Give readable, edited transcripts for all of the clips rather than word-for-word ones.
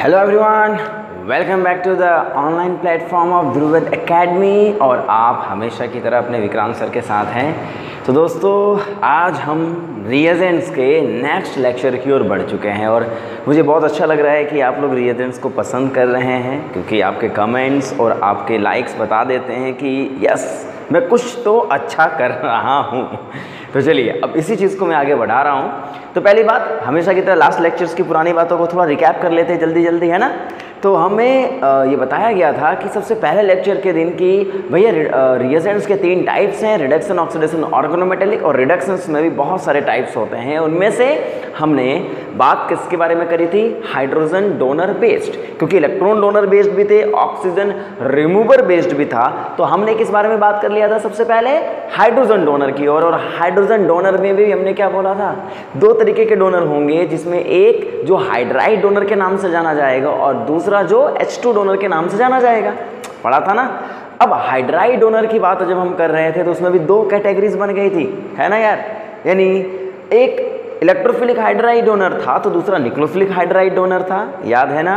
Hello everyone, welcome back to the online platform of Dhruvad academy. और आप हमेशा की तरह अपने विक्रांत सर के साथ हैं। तो दोस्तों, आज हम रिएजेंट्स के नेक्स्ट लेक्चर की ओर बढ़ चुके हैं और मुझे बहुत अच्छा लग रहा है कि आप लोग रिएजेंट्स को पसंद कर रहे हैं, क्योंकि आपके कमेंट्स और आपके लाइक्स बता देते हैं कि यस, मैं कुछ तो अच्छा कर रहा हूँ। तो चलिए, अब इसी चीज़ को मैं आगे बढ़ा रहा हूँ। तो पहली बात, हमेशा की तरह लास्ट लेक्चर्स की पुरानी बातों को थोड़ा रिकैप कर लेते हैं जल्दी जल्दी, है ना। तो हमें ये बताया गया था कि सबसे पहले लेक्चर के दिन की भैया रिएजेंट्स के 3 टाइप्स हैं, रिडक्शन, ऑक्सीडेशन, ऑर्गेनोमेटेलिक। और रिडक्शंस में भी बहुत सारे टाइप्स होते हैं। उनमें से हमने बात किसके बारे में करी थी? हाइड्रोजन डोनर बेस्ड, क्योंकि इलेक्ट्रॉन डोनर बेस्ड भी थे, ऑक्सीजन रिमूवर बेस्ड भी था। तो हमने किस बारे में बात कर लिया था? सबसे पहले हाइड्रोजन डोनर की ओर। और हाइड्रोजन डोनर में भी हमने क्या बोला था? 2 तरीके के डोनर होंगे, जिसमें एक जो हाइड्राइड डोनर के नाम से जाना जाएगा और दूसरा जो H2 डोनर के नाम से जाना जाएगा। पढ़ा था ना। अब हाइड्राइड डोनर की बात जब हम कर रहे थे तो उसमें भी 2 कैटेगरीज बन गई थी, है ना यार। यानी एक इलेक्ट्रोफिलिक हाइड्राइड डोनर था तो दूसरा न्यूक्लियोफिलिक हाइड्राइड डोनर था, याद है ना।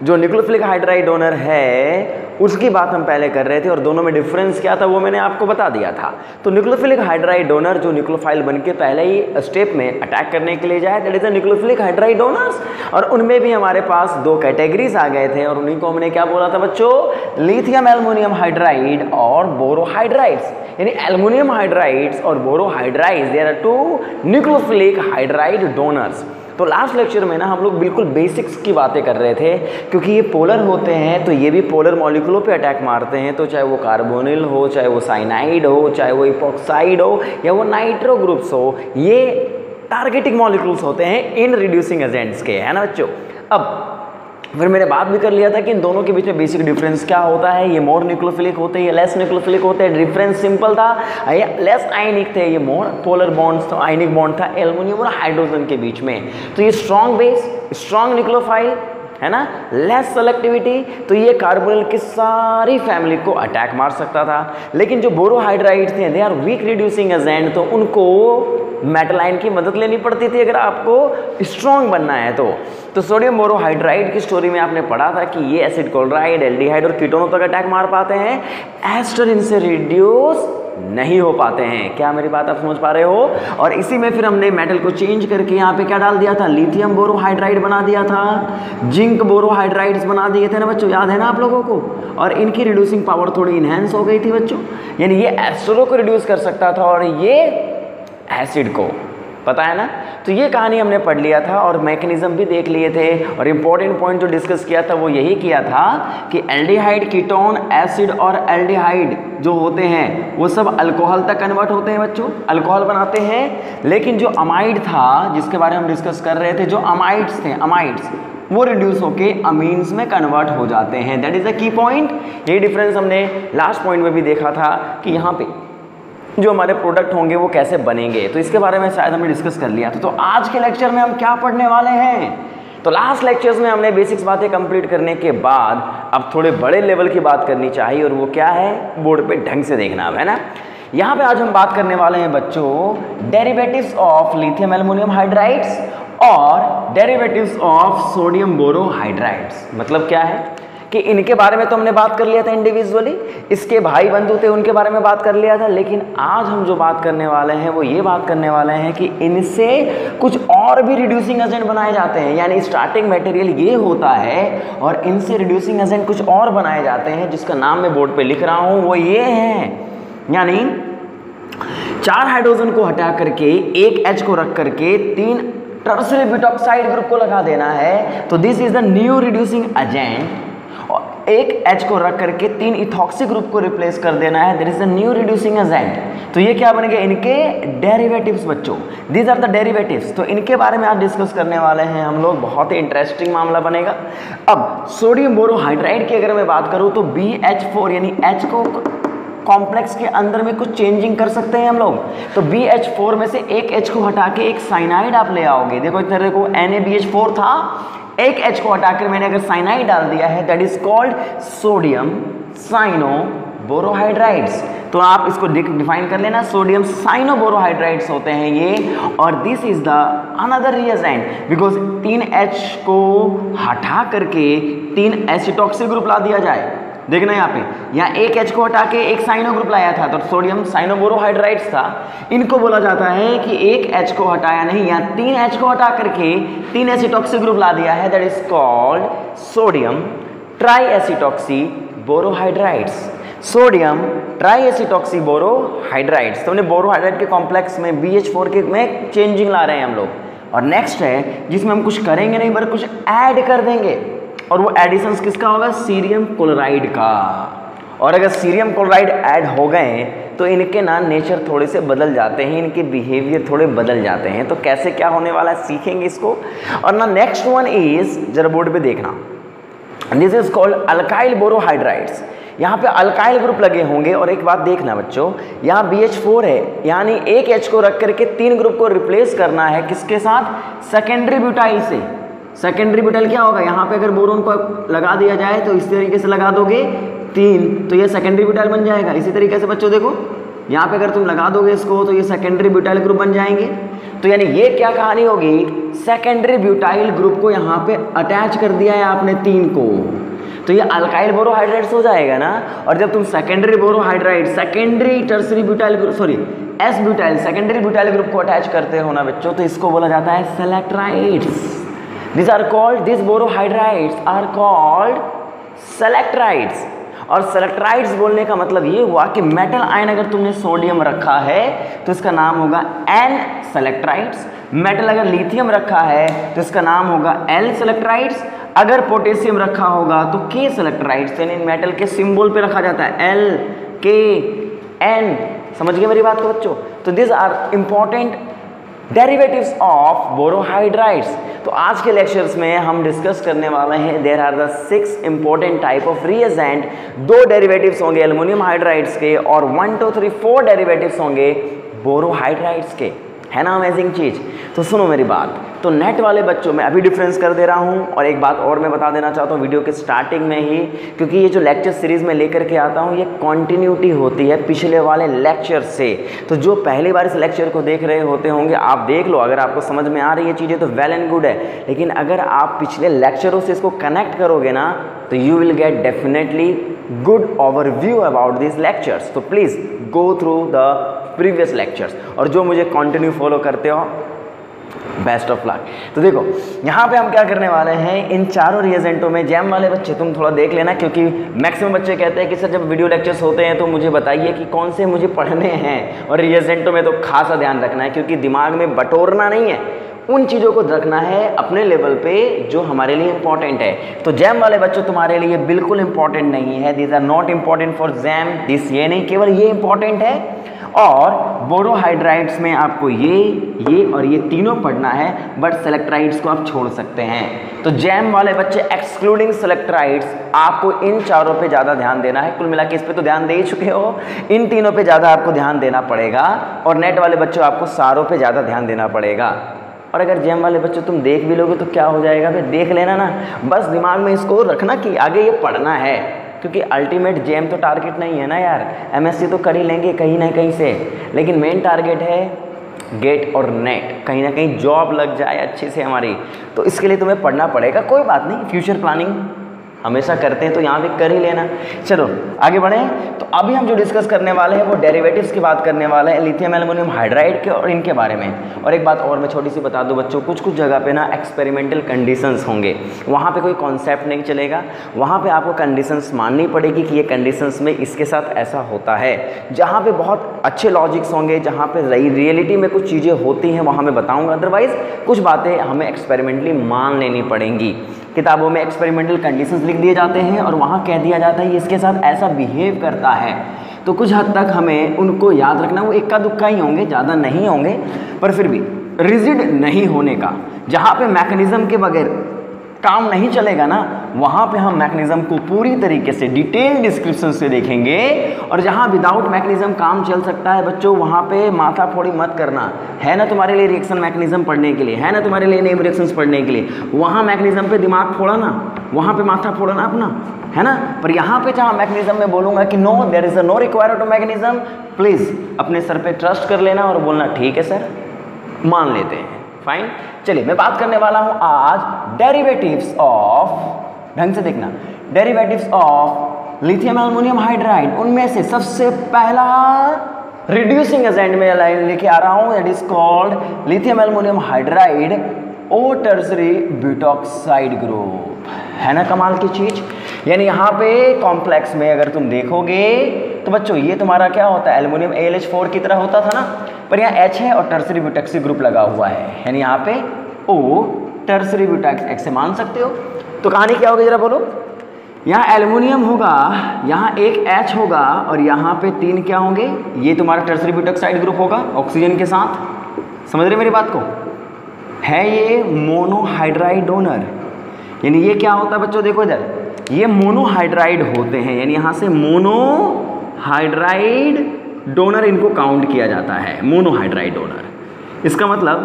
जो न्यूक्लियोफिलिक हाइड्राइड डोनर है उसकी बात हम पहले कर रहे थे और दोनों में डिफरेंस क्या था वो मैंने आपको बता दिया था। तो न्यूक्लियोफिलिक हाइड्राइड डोनर जो न्यूक्लियोफाइल बन के पहले ही स्टेप में अटैक करने के लिए जाए, that is the nucleophilic hydride donors. और उनमें भी हमारे पास 2 कैटेगरीज आ गए थे और उन्हीं को हमने क्या बोला था बच्चों? लिथियम एल्युमिनियम हाइड्राइड और बोरोहाइड्राइड्स। यानी एल्युमिनियम हाइड्राइड्स और borohydrides, there are 2 nucleophilic hydride donors. तो लास्ट लेक्चर में ना हम लोग बिल्कुल बेसिक्स की बातें कर रहे थे, क्योंकि ये पोलर होते हैं तो ये भी पोलर मॉलिक्यूलों पे अटैक मारते हैं। तो चाहे वो कार्बोनिल हो, चाहे वो साइनाइड हो, चाहे वो इपॉक्साइड हो या वो नाइट्रो ग्रुप्स हो, ये टारगेटिंग मॉलिक्यूल्स होते हैं इन रिड्यूसिंग एजेंट्स के, है ना बच्चों। अब फिर मैंने बात भी कर लिया था कि इन दोनों के बीच में बेसिक डिफरेंस क्या होता है। ये मोर न्यूक्लियोफिलिक होते हैं, ये लेस न्यूक्लियोफिलिक होते हैं। डिफरेंस सिंपल था, ये लेस आयनिक थे, ये मोर पोलर बॉन्ड्स, तो आयनिक बॉन्ड था एल्युमिनियम और हाइड्रोजन के बीच में। तो ये स्ट्रॉन्ग बेस, स्ट्रॉन्ग न्यूक्लियोफाइल, है ना, लेस सेलेक्टिविटी, तो ये कार्बोनिल की सारी फैमिली को अटैक मार सकता था। लेकिन जो बोरोहाइड्राइड थे, they are weak reducing agent, तो उनको मेटलाइन की मदद लेनी पड़ती थी अगर आपको स्ट्रॉन्ग बनना है तो सोडियम बोरोहाइड्राइड की स्टोरी में आपने पढ़ा था कि ये एसिड क्लोराइड, एल्डिहाइड और कीटोनों तक अटैक मार पाते हैं, एस्टर इनसे रिड्यूस नहीं हो पाते हैं। क्या मेरी बात आप समझ पा रहे हो? और इसी में फिर हमने मेटल को चेंज करके यहाँ पे क्या डाल दिया था? लिथियम बोरोहाइड्राइड बना दिया था, जिंक बोरोहाइड्राइड्स बना दिए थे ना बच्चों, याद है ना आप लोगों को। और इनकी रिड्यूसिंग पावर थोड़ी इनहेंस हो गई थी बच्चों, यानी ये एस्टरों को रिड्यूस कर सकता था और ये एसिड को, पता है ना। तो ये कहानी हमने पढ़ लिया था और मैकेनिज्म भी देख लिए थे। और इम्पोर्टेंट पॉइंट जो डिस्कस किया था वो यही किया था कि एल्डिहाइड, कीटोन, एसिड और एल्डिहाइड जो होते हैं वो सब अल्कोहल तक कन्वर्ट होते हैं बच्चों, अल्कोहल बनाते हैं। लेकिन जो अमाइड था, जिसके बारे में हम डिस्कस कर रहे थे, जो अमाइड्स थे, अमाइड्स, वो रिड्यूस होके अमीन्स में कन्वर्ट हो जाते हैं। That is the key point. ये डिफरेंस हमने लास्ट पॉइंट में भी देखा था कि यहाँ पे जो हमारे प्रोडक्ट होंगे वो कैसे बनेंगे, तो इसके बारे में शायद हमने डिस्कस कर लिया था। तो आज के लेक्चर में हम क्या पढ़ने वाले हैं? तो लास्ट लेक्चर्स में हमने बेसिक्स बातें कंप्लीट करने के बाद अब थोड़े बड़े लेवल की बात करनी चाहिए, और वो क्या है? बोर्ड पे ढंग से देखना, है ना। यहाँ पे आज हम बात करने वाले हैं बच्चों derivatives of lithium aluminium hydrides और डेरिवेटिव्स ऑफ सोडियम बोरोहाइड्राइड्स। मतलब क्या है कि इनके बारे में तो हमने बात कर लिया था इंडिविजुअली, इसके भाई बंधु थे उनके बारे में बात कर लिया था। लेकिन आज हम जो बात करने वाले हैं वो ये बात करने वाले हैं कि इनसे कुछ और भी रिड्यूसिंग एजेंट बनाए जाते हैं। यानी स्टार्टिंग मटेरियल ये होता है और इनसे रिड्यूसिंग एजेंट कुछ और बनाए जाते हैं, जिसका नाम मैं बोर्ड पे लिख रहा हूँ, वो ये है। यानी 4 हाइड्रोजन को हटा करके 1 H को रख करके 3 टर्शियरी ब्यूटॉक्साइड ग्रुप को लगा देना है, तो this is the new reducing agent. 1 H को रख करके 3 इथॉक्सी ग्रुप को रिप्लेस कर देना है, that is the new reducing agent. तो ये क्या बन गए? इनके डेरिवेटिव्स बच्चों, दीज आर द डेरिवेटिव्स। तो इनके बारे में आज डिस्कस करने वाले हैं हम लोग, बहुत ही इंटरेस्टिंग मामला बनेगा। अब सोडियम बोरोहाइड्राइड की अगर मैं बात करूं तो BH4 यानी H को कॉम्प्लेक्स के अंदर में कुछ चेंजिंग कर सकते हैं हम लोग। तो BH4 में से 1 H को हटा के एक साइनाइड आप ले आओगे। देखो इस तरह को NaBH4 था, 1 H को हटाकर मैंने अगर साइनाइड डाल दिया है, that is called sodium cyano borohydrides. तो आप इसको डिफाइन कर लेना, सोडियम साइनोबोरोहाइड्राइड्स होते हैं ये। और this is the another reagent because 3H को हटा करके 3 एसिटॉक्सी ग्रुप ला दिया जाए। देखना यहाँ पे, यहाँ एक H को हटा के एक साइनो ग्रुप लाया था तो सोडियम साइनोबोरोहाइड्राइड्स था। इनको बोला जाता है कि एक H को हटाया नहीं, यहाँ 3H को हटा करके 3 एसिटॉक्सी ग्रुप ला दिया है, that is called sodium tri acetoxy borohydrides. Sodium tri acetoxy borohydrides. तो बोरोहाइड्राइड के कॉम्प्लेक्स में BH4 के में चेंजिंग ला रहे हैं हम लोग। और नेक्स्ट है जिसमें हम कुछ करेंगे नहीं बल्कि कुछ ऐड कर देंगे, और वो एडिशंस किसका होगा? सीरियम क्लोराइड का। और अगर सीरियम क्लोराइड ऐड हो गए तो इनके ना नेचर थोड़े से बदल जाते हैं, इनके बिहेवियर थोड़े बदल जाते हैं। तो कैसे क्या होने वाला है सीखेंगे इसको। और ना नेक्स्ट वन इज, जरा बोर्ड पे देखना, दिस इज कॉल्ड अल्काइल बोरोहाइड्राइड्स। यहाँ पे अल्काइल ग्रुप लगे होंगे। और एक बात देखना बच्चों, यहाँ BH4 है, यानी एक H को रख करके 3 ग्रुप को रिप्लेस करना है किसके साथ? सेकेंडरी ब्यूटाइल से। सेकेंडरी ब्यूटाइल क्या होगा? यहाँ पे अगर बोरोन को लगा दिया जाए तो इस तरीके से लगा दोगे 3, तो ये सेकेंडरी ब्यूटाइल बन जाएगा। इसी तरीके से बच्चों देखो, यहाँ पे अगर तुम लगा दोगे इसको तो ये सेकेंडरी ब्यूटाइल ग्रुप बन जाएंगे। तो यानी ये क्या कहानी होगी? सेकेंडरी ब्यूटाइल ग्रुप को यहाँ पे अटैच कर दिया है आपने 3 को, तो ये अल्काइल बोरोहाइड्राइड्स हो जाएगा ना। और जब तुम secondary borohydride secondary tertiary butyl group sorry s butyl secondary butyl group को अटैच करते हो ना बच्चों, तो इसको बोला जाता है selectrides. These are called, these borohydrides are called selectrides. और सेलेक्ट्राइड्स बोलने का मतलब ये हुआ कि मेटल आयन अगर तुमने सोडियम रखा है तो इसका नाम होगा N सेलेक्ट्राइड्स। मेटल अगर लिथियम रखा है तो इसका नाम होगा L सेलेक्ट्राइड्स। अगर पोटेशियम रखा होगा तो K सेलेक्ट्राइड्स। यानी मेटल के सिंबल पे रखा जाता है L K N। समझ गए मेरी बात को बच्चों? तो this are important derivatives of borohydrides. तो आज के लेक्चर्स में हम डिस्कस करने वाले हैं there are the 6 important type of reagent. 2 derivatives होंगे एल्युमिनियम हाइड्राइड्स के और 1 2 3 4 डेरिवेटिव्स होंगे बोरोहाइड्राइड्स के। है ना अमेजिंग चीज़? तो सुनो मेरी बात, तो नेट वाले बच्चों में अभी डिफरेंस कर दे रहा हूँ। और एक बात और मैं बता देना चाहता हूँ वीडियो के स्टार्टिंग में ही, क्योंकि ये जो लेक्चर सीरीज़ में लेकर के आता हूँ ये कॉन्टिन्यूटी होती है पिछले वाले लेक्चर से। तो जो पहली बार इस लेक्चर को देख रहे होते होंगे आप देख लो, अगर आपको समझ में आ रही है चीज़ें तो वेल एंड गुड है। लेकिन अगर आप पिछले लेक्चरों से इसको कनेक्ट करोगे ना तो you will get definitely good overview about this lectures. तो please go through the previous lectures, और जो मुझे कंटिन्यू फॉलो करते हो बेस्ट ऑफ लक। तो देखो यहाँ पे हम क्या करने वाले हैं, इन चारों रिएजेंटों में जैम वाले बच्चे तुम थोड़ा देख लेना, क्योंकि मैक्सिमम बच्चे कहते हैं कि सर जब वीडियो लेक्चर्स होते हैं तो मुझे बताइए कि कौन से मुझे पढ़ने हैं। और रिएजेंटों में तो खासा ध्यान रखना है, क्योंकि दिमाग में बटोरना नहीं है, उन चीज़ों को रखना है अपने लेवल पे जो हमारे लिए इंपॉर्टेंट है। तो जैम वाले बच्चों तुम्हारे लिए बिल्कुल इंपॉर्टेंट नहीं है, this are not important for JAM this, ये नहीं, केवल ये इंपॉर्टेंट है। और बोरोहाइड्राइड्स में आपको ये और ये तीनों पढ़ना है, बट सेलेक्ट्राइड्स को आप छोड़ सकते हैं। तो जैम वाले बच्चे एक्सक्लूडिंग सेलेक्ट्राइड्स आपको इन चारों पे ज़्यादा ध्यान देना है। कुल मिला के इस पे तो ध्यान दे ही चुके हो, इन तीनों पे ज़्यादा आपको ध्यान देना पड़ेगा। और नेट वाले बच्चों आपको सारों पे ज़्यादा ध्यान देना पड़ेगा। और अगर जैम वाले बच्चों तुम देख भी लोगे तो क्या हो जाएगा, फिर देख लेना ना, बस दिमाग में इसको रखना कि आगे ये पढ़ना है, क्योंकि अल्टीमेट जैम तो टारगेट नहीं है ना यार। एमएससी तो कर ही लेंगे कहीं ना कहीं से, लेकिन मेन टारगेट है गेट और नेट, कहीं ना कहीं जॉब लग जाए अच्छे से हमारी। तो इसके लिए तुम्हें पढ़ना पड़ेगा, कोई बात नहीं, फ्यूचर प्लानिंग हमेशा करते हैं तो यहाँ भी कर ही लेना। चलो आगे बढ़ें। तो अभी हम जो डिस्कस करने वाले हैं वो डेरिवेटिव्स की बात करने वाले हैं, लिथियम एल्युमिनियम हाइड्राइड के और इनके बारे में। और एक बात और मैं छोटी सी बता दूं बच्चों, कुछ कुछ जगह पे ना एक्सपेरिमेंटल कंडीशंस होंगे, वहाँ पे कोई कॉन्सेप्ट नहीं चलेगा, वहाँ पे आपको कंडीशंस माननी पड़ेगी कि ये कंडीशंस में इसके साथ ऐसा होता है। जहाँ पे बहुत अच्छे लॉजिक्स होंगे, जहाँ पे रियलिटी में कुछ चीज़ें होती हैं वहाँ मैं बताऊँगा, अदरवाइज़ कुछ बातें हमें एक्सपेरिमेंटली मान लेनी पड़ेंगी। किताबों में एक्सपेरिमेंटल कंडीशंस लिख दिए जाते हैं और वहाँ कह दिया जाता है ये इसके साथ ऐसा बिहेव करता है, तो कुछ हद तक हमें उनको याद रखना। वो इक्का दुक्का ही होंगे, ज़्यादा नहीं होंगे, पर फिर भी रिजिड नहीं होने का। जहाँ पे मैकेनिज्म के बगैर काम नहीं चलेगा ना, वहाँ पे हम मैकेनिज्म को पूरी तरीके से डिटेल डिस्क्रिप्शन से देखेंगे। और जहाँ विदाउट मैकेनिज्म काम चल सकता है बच्चों, वहाँ पे माथा फोड़ी मत करना। है ना तुम्हारे लिए रिएक्शन मैकेनिज्म पढ़ने के लिए, है ना तुम्हारे लिए नेम रिएक्शंस पढ़ने के लिए, वहाँ मैकेनिज्म पे दिमाग फोड़ा ना, वहाँ पे माथा फोड़ना अपना, है ना। पर यहाँ पे जहाँ मैकेनिज्म में बोलूँगा कि no, there is a no required to mechanism, please अपने सर पे ट्रस्ट कर लेना और बोलना ठीक है सर, मान लेते हैं, फाइन। चलिए मैं बात करने वाला हूँ आज डेरिवेटिव्स ऑफ, ढंग से देखना, derivatives of lithium aluminium hydride. उनमें से सबसे पहला रिड्यूसिंग एजेंट में लाइन लेके आ रहा हूँ, that is called lithium aluminium hydride O tertiary butoxide group, है ना कमाल की चीज। यानी यहाँ पे कॉम्प्लेक्स में अगर तुम देखोगे तो बच्चों ये तुम्हारा क्या होता है, एल्युमिनियम AlH4 की तरह होता था ना, पर यहाँ H है और टर्सरी ब्यूटॉक्सी ग्रुप लगा हुआ है, यानी यहाँ पे O टर्सरी ब्यूटॉक्स से मान सकते हो। तो कहानी क्या होगी जरा बोलो, यहाँ एल्युमिनियम होगा, यहाँ एक H होगा और यहाँ पे 3 क्या होंगे, ये तुम्हारा टर्सरी ब्यूटॉक्साइड ग्रुप होगा ऑक्सीजन के साथ। समझ रहे मेरी बात को, है ये मोनोहाइड्राइड डोनर, यानी ये क्या होता है बच्चों, देखो इधर ये मोनोहाइड्राइड होते हैं, यानी यहाँ से मोनोहाइड्राइड डोनर इनको काउंट किया जाता है, मोनोहाइड्राइड डोनर। इसका मतलब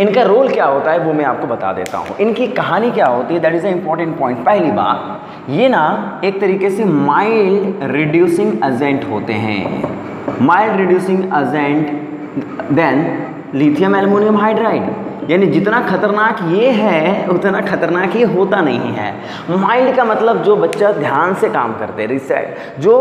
इनका रोल क्या होता है वो मैं आपको बता देता हूँ, इनकी कहानी क्या होती है, that is a important point. पहली बात, ये ना एक तरीके से माइल्ड रिड्यूसिंग एजेंट होते हैं, mild reducing agent then lithium aluminium hydride, यानी जितना खतरनाक ये है उतना खतरनाक ये होता नहीं है। माइल्ड का मतलब जो बच्चा ध्यान से काम करते हैं, जो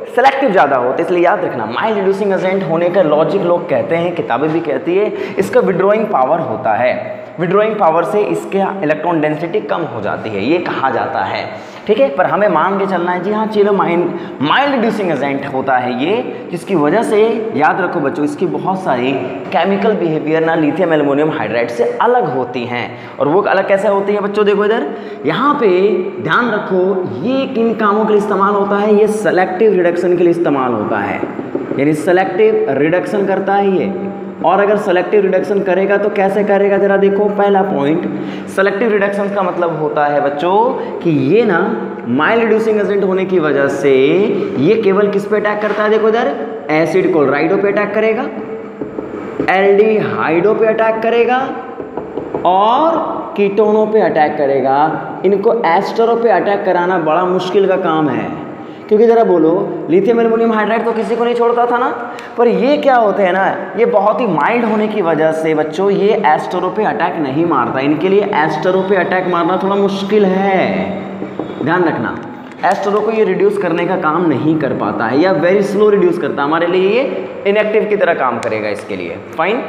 सेलेक्टिव ज़्यादा होते, इसलिए याद रखना माइल्ड रिड्यूसिंग एजेंट होने का लॉजिक लोग कहते हैं, किताबें भी कहती है, इसका विड्रॉइंग पावर होता है, विड्रॉइंग पावर से इसके इलेक्ट्रॉन डेंसिटी कम हो जाती है, ये कहा जाता है, ठीक है। पर हमें मान के चलना है जी हाँ चलो माइल्ड रिड्यूसिंग एजेंट होता है ये, जिसकी वजह से याद रखो बच्चों इसकी बहुत सारी केमिकल बिहेवियर ना लिथियम एल्युमिनियम हाइड्राइड से अलग होती हैं। और वो अलग कैसे होती है बच्चों, देखो इधर यहाँ पे ध्यान रखो, ये किन कामों के लिए इस्तेमाल होता है, ये सेलेक्टिव रिडक्शन के लिए इस्तेमाल होता है, यानी सेलेक्टिव रिडक्शन करता है ये। और अगर सेलेक्टिव रिडक्शन करेगा तो कैसे करेगा जरा देखो, पहला पॉइंट, सेलेक्टिव रिडक्शन का मतलब होता है बच्चों कि ये ना माइल्ड रिड्यूसिंग एजेंट होने की वजह से ये केवल किस पे अटैक करता है, देखो इधर एसिड क्लोराइडो पे अटैक करेगा, एल्डिहाइडो पे अटैक करेगा और कीटोनों पे अटैक करेगा। इनको एस्टरों पे अटैक कराना बड़ा मुश्किल का काम है, क्योंकि ज़रा बोलो लिथियम एल्युमिनियम हाइड्राइड तो किसी को नहीं छोड़ता था ना, पर ये क्या होते हैं ना, ये बहुत ही माइल्ड होने की वजह से बच्चों ये एस्टरों पे अटैक नहीं मारता, इनके लिए एस्टरों पे अटैक मारना थोड़ा मुश्किल है, ध्यान रखना। एस्टरों को ये रिड्यूस करने का काम नहीं कर पाता है या वेरी स्लो रिड्यूस करता है, हमारे लिए ये इनएक्टिव की तरह काम करेगा इसके लिए, फाइन।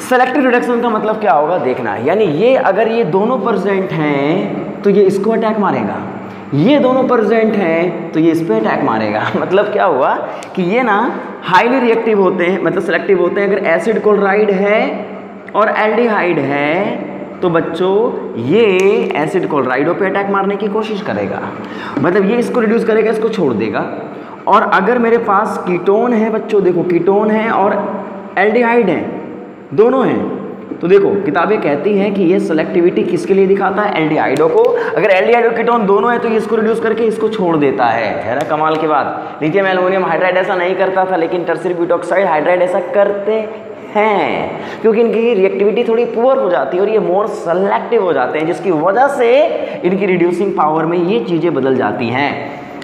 सेलेक्टिव रिडक्शन का मतलब क्या होगा देखना, यानी ये अगर ये दोनों प्रेजेंट हैं तो ये इसको अटैक मारेगा, ये दोनों प्रेजेंट हैं तो ये इस पे अटैक मारेगा। मतलब क्या हुआ कि ये ना हाईली रिएक्टिव होते हैं, मतलब सेलेक्टिव होते हैं। अगर एसिड क्लोराइड है और एल्डिहाइड है तो बच्चों ये एसिड क्लोराइडों पे अटैक मारने की कोशिश करेगा, मतलब ये इसको रिड्यूस करेगा, इसको छोड़ देगा। और अगर मेरे पास कीटोन है बच्चों, देखो कीटोन है और एल्डिहाइड है, दोनों हैं, तो देखो किताबें कहती हैं कि ये सेलेक्टिविटी किसके लिए दिखाता है, एल्डिहाइडो को। अगर एल्डिहाइड और कीटोन दोनों है तो ये इसको रिड्यूस करके इसको छोड़ देता है ना, कमाल की बात। लिथियम एल्युमिनियम हाइड्राइड ऐसा नहीं करता था, लेकिन टर्सरी ब्यूटॉक्साइड हाइड्राइड ऐसा करते हैं, क्योंकि इनकी रिएक्टिविटी थोड़ी पुअर हो जाती है और ये मोर सेलेक्टिव हो जाते हैं, जिसकी वजह से इनकी रिड्यूसिंग पावर में ये चीज़ें बदल जाती हैं।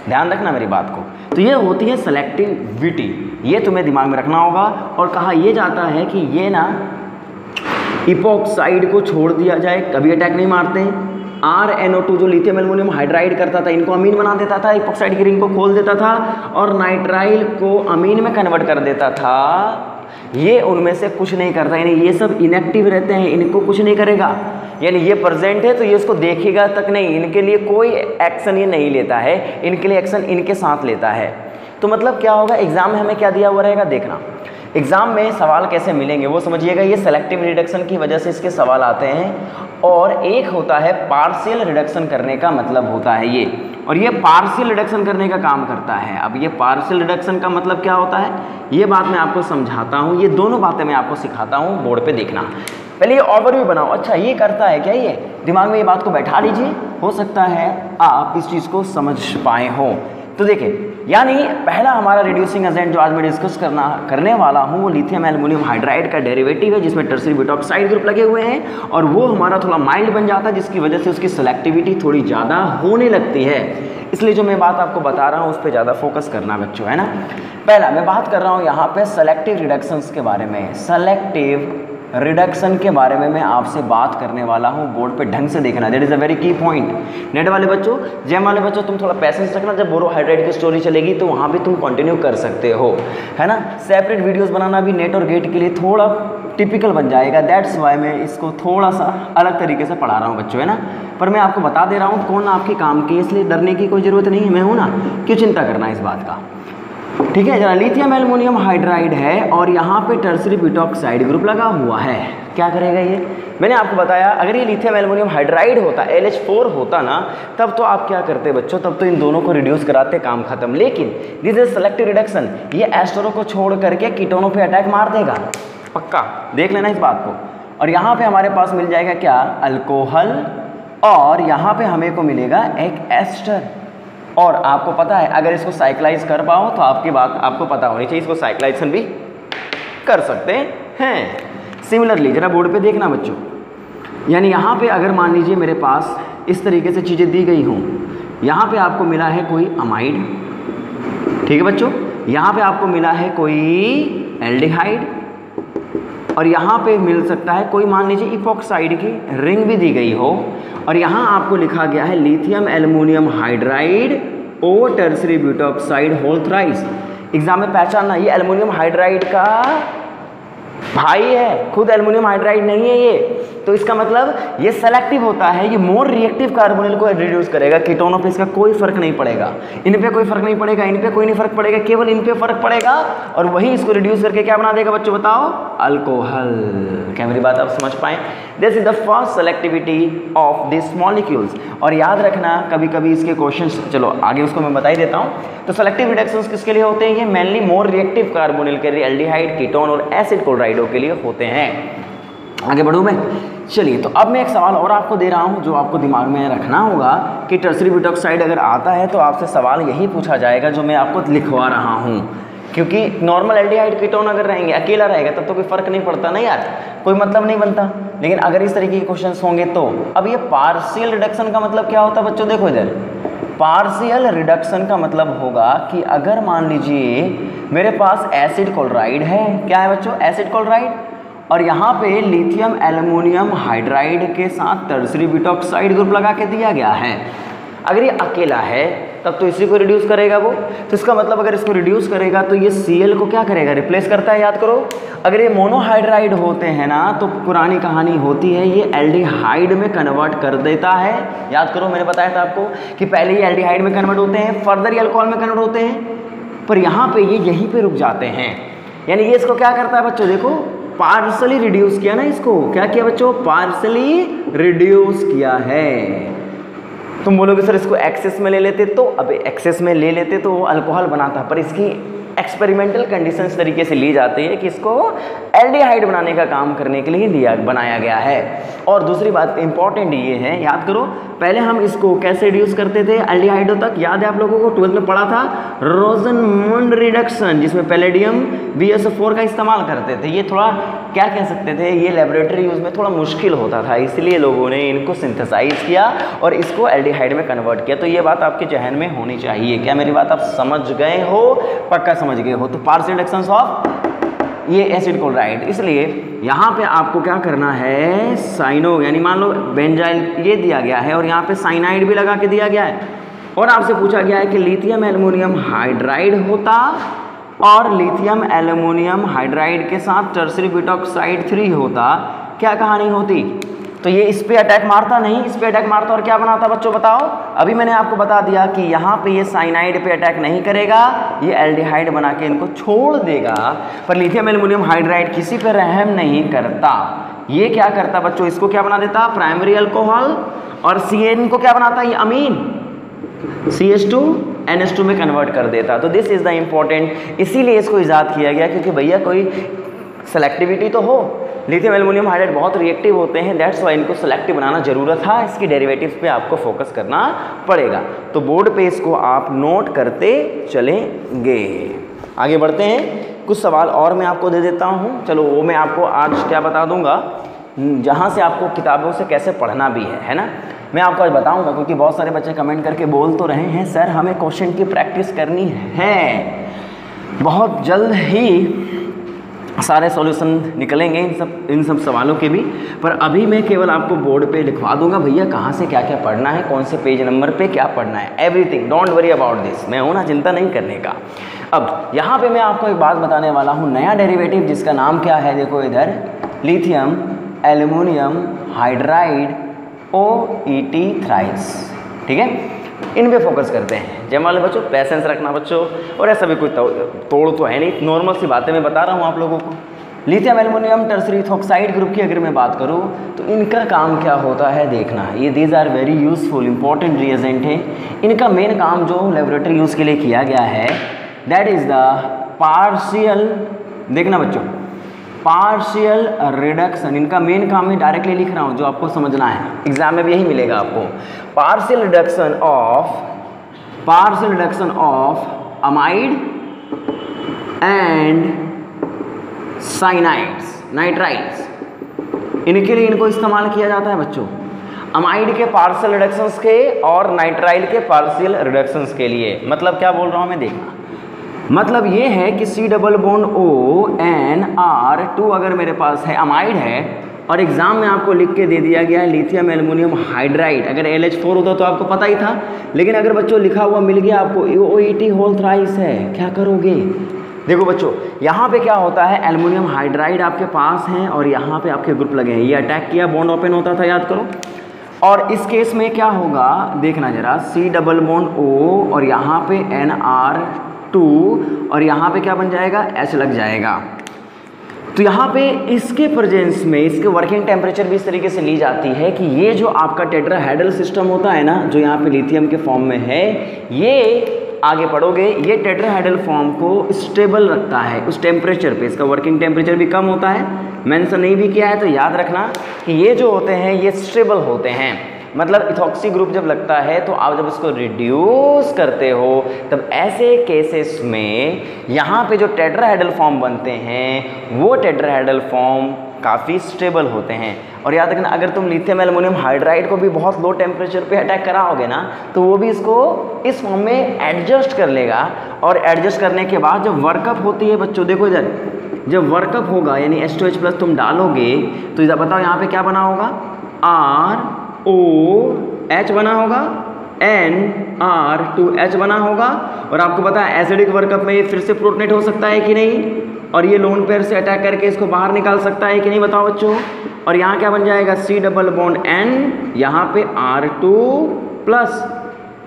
ध्यान रखना मेरी बात को। तो ये होती है सेलेक्टिविटी, ये तुम्हें दिमाग में रखना होगा। और कहा यह जाता है कि ये ना इपॉक्साइड को छोड़ दिया जाए, कभी अटैक नहीं मारते हैं। RnO2 जो लिथियम एल्युमिनियम हाइड्राइड करता था, इनको अमीन बना देता था, इपॉक्साइड की रिंग को खोल देता था और नाइट्राइल को अमीन में कन्वर्ट कर देता था। ये उनमें से कुछ नहीं करता, यानी ये सब इनएक्टिव रहते हैं, इनको कुछ नहीं करेगा। यानी ये प्रेजेंट है तो ये इसको देखेगा तक नहीं, इनके लिए कोई एक्शन ये नहीं लेता है, इनके लिए एक्शन इनके साथ लेता है। तो मतलब क्या होगा, एग्जाम में हमें क्या दिया हुआ रहेगा देखना। एग्जाम में सवाल कैसे मिलेंगे वो समझिएगा। ये सेलेक्टिव रिडक्शन की वजह से इसके सवाल आते हैं। और एक होता है पार्शियल रिडक्शन करने का मतलब होता है ये, और ये पार्शियल रिडक्शन करने का काम करता है। अब ये पार्शियल रिडक्शन का मतलब क्या होता है, ये बात मैं आपको समझाता हूँ, ये दोनों बातें मैं आपको सिखाता हूँ, बोर्ड पे देखना। पहले ये ओवरव्यू बनाओ, अच्छा ये करता है क्या, ये दिमाग में ये बात को बैठा लीजिए, हो सकता है आप इस चीज़ को समझ पाए हो। तो देखिए यानी पहला हमारा रिड्यूसिंग एजेंट जो आज मैं डिस्कस करने वाला हूँ वो लिथियम एल्युमिनियम हाइड्राइड का डेरिवेटिव है, जिसमें टर्सरी ब्यूटॉक्साइड ग्रुप लगे हुए हैं और वो हमारा थोड़ा माइल्ड बन जाता है, जिसकी वजह से उसकी सेलेक्टिविटी थोड़ी ज़्यादा होने लगती है। इसलिए जो मैं बात आपको बता रहा हूँ उस पर ज़्यादा फोकस करना बच्चों, है ना। पहला मैं बात कर रहा हूँ यहाँ पे सेलेक्टिव रिडक्शंस के बारे में। सेलेक्टिव रिडक्शन के बारे में मैं आपसे बात करने वाला हूँ, बोर्ड पे ढंग से देखना, दैट इज़ अ वेरी की पॉइंट। नेट वाले बच्चों, जेम वाले बच्चों, तुम थोड़ा पैसेंस रखना, जब बोरोहाइड्राइड की स्टोरी चलेगी तो वहाँ भी तुम कंटिन्यू कर सकते हो, है ना। सेपरेट वीडियोस बनाना भी नेट और गेट के लिए थोड़ा टिपिकल बन जाएगा, दैट्स वाई मैं इसको थोड़ा सा अलग तरीके से पढ़ा रहा हूँ बच्चों, है ना। पर मैं आपको बता दे रहा हूँ कौन आपके काम की, इसलिए डरने की कोई ज़रूरत नहीं है, मैं हूँ ना, क्यों चिंता करना इस बात का, ठीक है। जरा लिथियम एल्युमिनियम हाइड्राइड है और यहाँ पे टर्सरी ब्यूटॉक्साइड ग्रुप लगा हुआ है, क्या करेगा ये, मैंने आपको बताया अगर ये लिथियम एल्युमिनियम हाइड्राइड होता, LH4 होता ना, तब तो आप क्या करते बच्चों, तब तो इन दोनों को रिड्यूस कराते, काम खत्म। लेकिन दिस इज सेलेक्टिव रिडक्शन, ये एस्टरों को छोड़ करके कीटोनों पे अटैक मार देगा, पक्का देख लेना इस बात को। और यहाँ पे हमारे पास मिल जाएगा क्या, अल्कोहल, और यहाँ पे हमें को मिलेगा एक एस्टर। और आपको पता है अगर इसको साइक्लाइज कर पाओ तो आपकी बात आपको पता होनी चाहिए, इसको साइक्लाइजेशन भी कर सकते हैं। सिमिलरली जरा बोर्ड पे देखना बच्चों, यानी यहाँ पे अगर मान लीजिए मेरे पास इस तरीके से चीज़ें दी गई हों, यहाँ पे आपको मिला है कोई अमाइड, ठीक है बच्चों, यहाँ पे आपको मिला है कोई एल्डिहाइड, और यहाँ पे मिल सकता है कोई मान लीजिए इपॉक्साइड की रिंग भी दी गई हो, और यहाँ आपको लिखा गया है lithium aluminium hydride O tertiary butoxide whole thrice. Exam में पहचानना, ये एल्युमिनियम हाइड्राइड का भाई है, खुद एल्युमिनियम हाइड्राइड नहीं है ये। तो इसका मतलब ये सेलेक्टिव होता है, ये मोर रिएक्टिव कार्बोनिल को रिड्यूस करेगा, कीटोनों पे इसका कोई फर्क नहीं पड़ेगा, इन पे कोई फर्क नहीं पड़ेगा, इन पे कोई नहीं फर्क पड़ेगा, केवल इन पे फर्क पड़ेगा, और वही इसको रिड्यूस करके क्या बना देगा बच्चों, बताओ, अल्कोहल। क्या मेरी बात आप समझ पाए? This is the first selectivity of this molecules. और याद रखना कभी कभी इसके क्वेश्चंस, चलो आगे उसको मैं बता ही देता हूँ। तो सेलेक्टिव रिडक्शंस किसके लिए होते हैं, ये मेनली मोर रिएक्टिव कार्बोनिल के लिए, एल्डिहाइड, कीटोन और एसिड क्लोराइडों के लिए होते हैं। आगे बढ़ूँ मैं, चलिए। तो अब मैं एक सवाल और आपको दे रहा हूँ जो आपको दिमाग में रखना होगा कि टर्सरी ब्यूटॉक्साइड अगर आता है तो आपसे सवाल यही पूछा जाएगा जो मैं आपको लिखवा रहा हूँ, क्योंकि नॉर्मल एल्डिहाइड कीटोन अगर रहेंगे, अकेला रहेगा तब तो कोई फर्क नहीं पड़ता ना यार, कोई मतलब नहीं बनता। लेकिन अगर इस तरीके के क्वेश्चंस होंगे तो अब ये पार्शियल रिडक्शन का मतलब क्या होता है बच्चों, देखो इधर, पार्शियल रिडक्शन का मतलब होगा कि अगर मान लीजिए मेरे पास एसिड क्लोराइड है, क्या है बच्चों, एसिड क्लोराइड, और यहाँ पे लिथियम एल्युमिनियम हाइड्राइड के साथ टर्सरी ब्यूटॉक्साइड ग्रुप लगा के दिया गया है। अगर ये अकेला है तब तो इसी को रिड्यूस करेगा वो, तो इसका मतलब अगर इसको रिड्यूस करेगा तो ये Cl को क्या करेगा, रिप्लेस करता है। याद करो अगर ये मोनोहाइड्राइड होते हैं ना तो पुरानी कहानी होती है, ये एल्डिहाइड में कन्वर्ट कर देता है। याद करो मैंने बताया था आपको कि पहले ये एल्डिहाइड में कन्वर्ट होते हैं, फर्दर ये अल्कोहल में कन्वर्ट होते हैं, पर यहाँ पे ये यहीं पे रुक जाते हैं। यानी ये इसको क्या करता है बच्चों, देखो पार्सली रिड्यूस किया ना, इसको क्या किया बच्चों, पार्सली रिड्यूस किया है। तुम बोलोगे सर इसको एक्सेस में ले लेते तो, अब एक्सेस में ले लेते तो वो अल्कोहल बनाता, पर इसकी एक्सपेरिमेंटल कंडीशंस तरीके से ली जाती है कि इसको एल्डिहाइड बनाने का काम करने के लिए बनाया गया है। और दूसरी बात इंपॉर्टेंट ये है, याद करो पहले हम इसको कैसे रिड्यूस करते थे एल्डिहाइडों तक, याद है आप लोगों को 12th में पढ़ा था, रोजनमुंड रिडक्शन, जिसमें पैलेडियम BSO4 का इस्तेमाल करते थे। ये थोड़ा क्या कह सकते थे, ये लेबोरेटरी यूज में थोड़ा मुश्किल होता था, इसलिए लोगों ने इनको सिंथेसाइज किया और इसको एल्डिहाइड में कन्वर्ट किया। तो ये बात आपके जहन में होनी चाहिए। क्या मेरी बात आप समझ गए हो, पक्का समझ गए हो। तो पार्शियल रिडक्शंस ऑफ ये एसिड क्लोराइड, इसलिए यहाँ पे आपको क्या करना है, साइनो यानी मान लो बेंजाइल ये दिया गया है और यहाँ पे साइनाइड भी लगा के दिया गया है, और आपसे पूछा गया है कि लिथियम एल्युमिनियम हाइड्राइड होता और लिथियम एल्युमिनियम हाइड्राइड के साथ टर्सरी ब्यूटॉक्साइड 3 होता, क्या कहानी होती। तो ये इस पे अटैक मारता नहीं, इस पे अटैक मारता और क्या बनाता बच्चों बताओ। अभी मैंने आपको बता दिया कि यहाँ पे ये साइनाइड पे अटैक नहीं करेगा, ये एल्डिहाइड बना के इनको छोड़ देगा, पर लिथियम एल्युमिनियम हाइड्राइड किसी पे रहम नहीं करता। ये क्या करता बच्चों, इसको क्या बना देता, प्राइमरी अल्कोहल, और CN को क्या बनाता, ये अमीन CH2 NH2 में कन्वर्ट कर देता। तो दिस इज द इम्पोर्टेंट, इसीलिए इसको इजाद किया गया क्योंकि भैया कोई सेलेक्टिविटी तो हो, लिथियम एल्युमिनियम हाइड्राइड बहुत रिएक्टिव होते हैं, दैट्स वाई इनको सेलेक्टिव बनाना जरूरत था, इसकी डेरिवेटिव्स पे आपको फोकस करना पड़ेगा। तो बोर्ड पे इसको आप नोट करते चलेंगे। आगे बढ़ते हैं, कुछ सवाल और मैं आपको दे देता हूँ। चलो वो मैं आपको आज क्या बता दूंगा, जहाँ से आपको किताबों से कैसे पढ़ना भी है ना, मैं आपको आज बताऊंगा। क्योंकि बहुत सारे बच्चे कमेंट करके बोल तो रहे हैं सर हमें क्वेश्चन की प्रैक्टिस करनी है, बहुत जल्द ही सारे सॉल्यूशन निकलेंगे इन सब सवालों के भी, पर अभी मैं केवल आपको बोर्ड पे लिखवा दूंगा भैया कहाँ से क्या क्या पढ़ना है, कौन से पेज नंबर पे क्या पढ़ना है, everything, don't worry about this, मैं हूँ ना, चिंता नहीं करने का। अब यहाँ पे मैं आपको एक बात बताने वाला हूँ, नया डेरिवेटिव जिसका नाम क्या है, देखो इधर, lithium aluminium hydride OET thrice, ठीक है, इन पे फोकस करते हैं। जय वाले बच्चों, पैसेंस रखना बच्चों, और ऐसा भी कोई तोड़ तो है नहीं, नॉर्मल सी बातें मैं बता रहा हूँ आप लोगों को। Lithium aluminium tertiary ethoxide group की अगर मैं बात करूँ तो इनका काम क्या होता है देखना, ये these are very useful important reagent है। इनका मेन काम जो लेबोरेटरी यूज़ के लिए किया गया है दैट इज़ द पार्शियल, देखना बच्चों, पार्शियल रिडक्शन, इनका मेन काम है, डायरेक्टली लिख रहा हूँ जो आपको समझना है, एग्जाम में भी यही मिलेगा आपको। Partial reduction of amide and cyanides, nitrides, इनके लिए इनको इस्तेमाल किया जाता है बच्चों, अमाइड के पार्शियल रिडक्शंस के और नाइट्राइल के पार्शियल रिडक्शंस के लिए। मतलब क्या बोल रहा हूँ मैं, देखना, मतलब ये है कि C डबल बॉन्ड ONR2 अगर मेरे पास है, अमाइड है, और एग्जाम में आपको लिख के दे दिया गया है लिथियम एल्युमिनियम हाइड्राइड, अगर LH4 होता तो आपको पता ही था, लेकिन अगर बच्चों लिखा हुआ मिल गया आपको OET होल थ्राइस है, क्या करोगे? देखो बच्चों यहाँ पे क्या होता है, एल्युमिनियम हाइड्राइड आपके पास हैं और यहाँ पे आपके ग्रुप लगे हैं, ये अटैक किया, बॉन्ड ओपन होता था, याद करो। और इस केस में क्या होगा देखना जरा, C डबल बॉन्ड O और यहाँ पे NR2 और यहाँ पे क्या बन जाएगा, H लग जाएगा। तो यहाँ पे इसके प्रेजेंस में इसके वर्किंग टेम्परेचर भी इस तरीके से ली जाती है कि ये जो आपका टेट्राहेड्रल सिस्टम होता है ना, जो यहाँ पे लिथियम के फॉर्म में है, ये आगे पढ़ोगे, ये टेट्राहेड्रल फॉर्म को स्टेबल रखता है उस टेम्परेचर पे, इसका वर्किंग टेम्परेचर भी कम होता है, मेंशन नहीं भी किया है तो याद रखना कि ये जो होते हैं ये स्टेबल होते हैं। मतलब इथॉक्सी ग्रुप जब लगता है तो आप जब इसको रिड्यूस करते हो तब ऐसे केसेस में यहाँ पे जो टेट्राहेड्रल फॉर्म बनते हैं वो टेट्राहेड्रल फॉर्म काफ़ी स्टेबल होते हैं। और याद रखना, अगर तुम लिथियम एल्युमिनियम हाइड्राइड को भी बहुत लो टेम्परेचर पे अटैक कराओगे ना तो वो भी इसको इस फॉर्म में एडजस्ट कर लेगा, और एडजस्ट करने के बाद जब वर्कअप होती है बच्चों, देखो इधर, जब वर्कअप होगा यानी H2H+ तुम डालोगे तो इधर बताओ यहाँ पे क्या बना होगा, ROH बना होगा, NR2H बना होगा, और आपको पता है एसिडिक वर्कअप में ये फिर से प्रोटोनेट हो सकता है कि नहीं, और ये लोन पेयर से अटैक करके इसको बाहर निकाल सकता है कि नहीं, बताओ बच्चों। और यहाँ क्या बन जाएगा, C डबल बॉन्ड N, यहाँ पे R2+,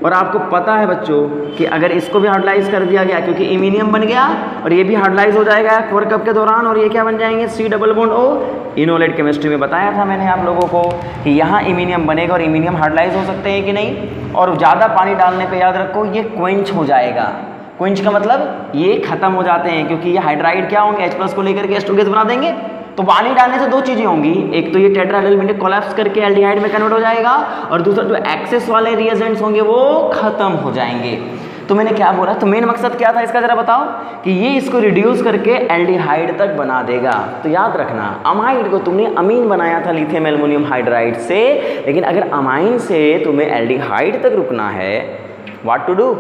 और आपको पता है बच्चों कि अगर इसको भी हाइड्रोलाइज कर दिया गया, क्योंकि इमीनियम बन गया और ये भी हाइड्रोलाइज हो जाएगा वर्कअप के दौरान, और ये क्या बन जाएंगे, C double bond O। Enolate chemistry में बताया था मैंने आप लोगों को कि यहाँ इमीनियम बनेगा और इमीनियम हाइड्रोलाइज हो सकते हैं कि नहीं, और ज़्यादा पानी डालने पर याद रखो ये क्वेंच हो जाएगा। क्वेंच का मतलब ये खत्म हो जाते हैं, क्योंकि ये हाइड्राइड क्या होंगे, H+ को लेकर के H2 गैस बना देंगे। तो पानी डालने से दो चीज़ें होंगी, एक तो ये टेट्राहेड्रल कोलैप्स करके एल्डिहाइड में कन्वर्ट हो जाएगा, और दूसरा जो एक्सेस वाले रिएजेंट्स होंगे वो खत्म हो जाएंगे। तो मैंने क्या बोला, तो मेन मकसद क्या था इसका, जरा बताओ, कि ये इसको रिड्यूस करके एल्डिहाइड तक बना देगा। तो याद रखना, अमाइड को तुमने अमीन बनाया था लिथियम एल्युमिनियम हाइड्राइड से, लेकिन अगर अमाइन से तुम्हें एल्डिहाइड तक रुकना है, what to do,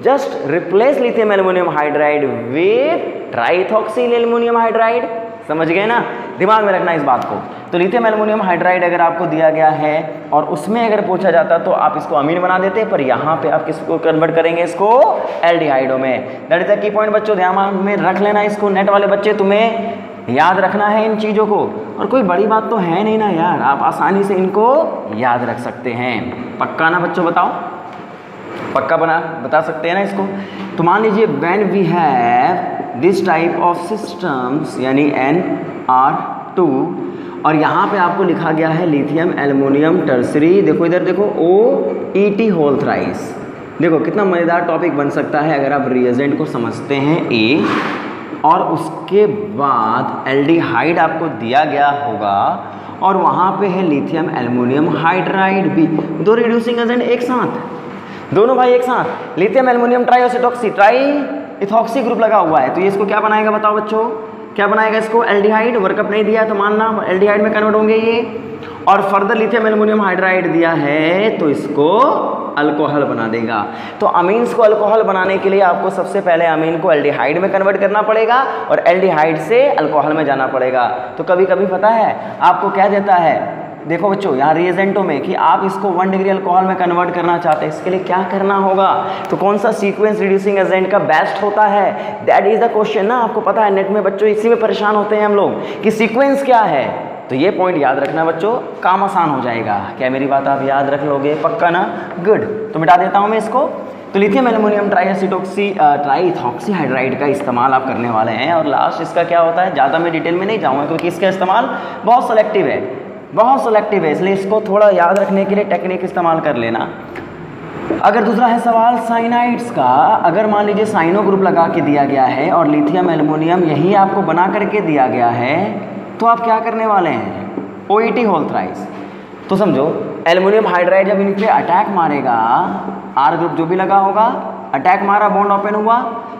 just replace lithium aluminum hydride with triethoxyl aluminium hydride. समझ गए ना, दिमाग में रखना इस बात को। तो लिथियम एल्युमिनियम हाइड्राइड अगर आपको दिया गया है और उसमें अगर पूछा जाता तो आप इसको अमीन बना देते, पर यहाँ पे आप किसको कन्वर्ट करेंगे, इसको एल्डिहाइडो में। That is the key point बच्चों, ध्यान में रख लेना इसको। नेट वाले बच्चे तुम्हें याद रखना है इन चीज़ों को, और कोई बड़ी बात तो है नहीं ना यार, आप आसानी से इनको याद रख सकते हैं। पक्का ना बच्चों, बताओ, पक्का बता सकते हैं ना इसको। तो मान लीजिए when we have this type of systems यानी NR2, और यहाँ पे आपको लिखा गया है लिथियम एल्युमिनियम टर्सरी, देखो इधर देखो, OET होल थ्राइस। देखो कितना मज़ेदार टॉपिक बन सकता है अगर आप रिएजेंट को समझते हैं। A और उसके बाद एल्डिहाइड आपको दिया गया होगा और वहाँ पे है लिथियम एल्युमिनियम हाइड्राइड भी, दो रिड्यूसिंग एजेंट एक साथ, दोनों भाई एक साथ, lithium aluminium triacetoxy tri ethoxy group लगा हुआ है, तो ये इसको क्या बनाएगा बताओ बच्चों, क्या बनाएगा इसको, एल्डिहाइड, वर्कअप नहीं दिया तो मानना एल्डिहाइड में कन्वर्ट होंगे ये, और फर्दर लिथियम एल्युमिनियम हाइड्राइड दिया है तो इसको अल्कोहल बना देगा। तो अमीन्स को अल्कोहल बनाने के लिए आपको सबसे पहले अमीन को एल्डिहाइड में कन्वर्ट करना पड़ेगा और एल्डिहाइड से अल्कोहल में जाना पड़ेगा। तो कभी कभी पता है आपको क्या देता है, देखो बच्चों यहाँ रिएजेंटों में कि आप इसको 1 डिग्री अल्कोहल में कन्वर्ट करना चाहते हैं, इसके लिए क्या करना होगा, तो कौन सा सीक्वेंस रिड्यूसिंग एजेंट का बेस्ट होता है, दैट इज द क्वेश्चन ना। आपको पता है नेट में बच्चों इसी में परेशान होते हैं हम लोग कि सीक्वेंस क्या है, तो ये पॉइंट याद रखना बच्चों, काम आसान हो जाएगा। क्या मेरी बात आप याद रख लोगे, पक्का ना, गुड। तो मिटा देता हूँ मैं इसको। तो लिथियम एल्युमिनियम ट्राईइथॉक्सी हाइड्राइड का इस्तेमाल आप करने वाले हैं और लास्ट इसका क्या होता है, ज़्यादा मैं डिटेल में नहीं जाऊँगा क्योंकि इसका इस्तेमाल बहुत सेलेक्टिव है, बहुत सेलेक्टिव है, इसलिए इसको थोड़ा याद रखने के लिए टेक्निक इस्तेमाल कर लेना। अगर दूसरा है सवाल साइनाइड्स का, अगर मान लीजिए साइनो ग्रुप लगा के दिया गया है और लिथियम एल्युमिनियम यही आपको बना करके दिया गया है तो आप क्या करने वाले हैं, OET होल थ्राइस। तो समझो एल्युमिनियम हाइड्राइड जब इन पे अटैक मारेगा, R ग्रुप जो भी लगा होगा, अटैक मारा, बॉन्ड ओपन हुआ,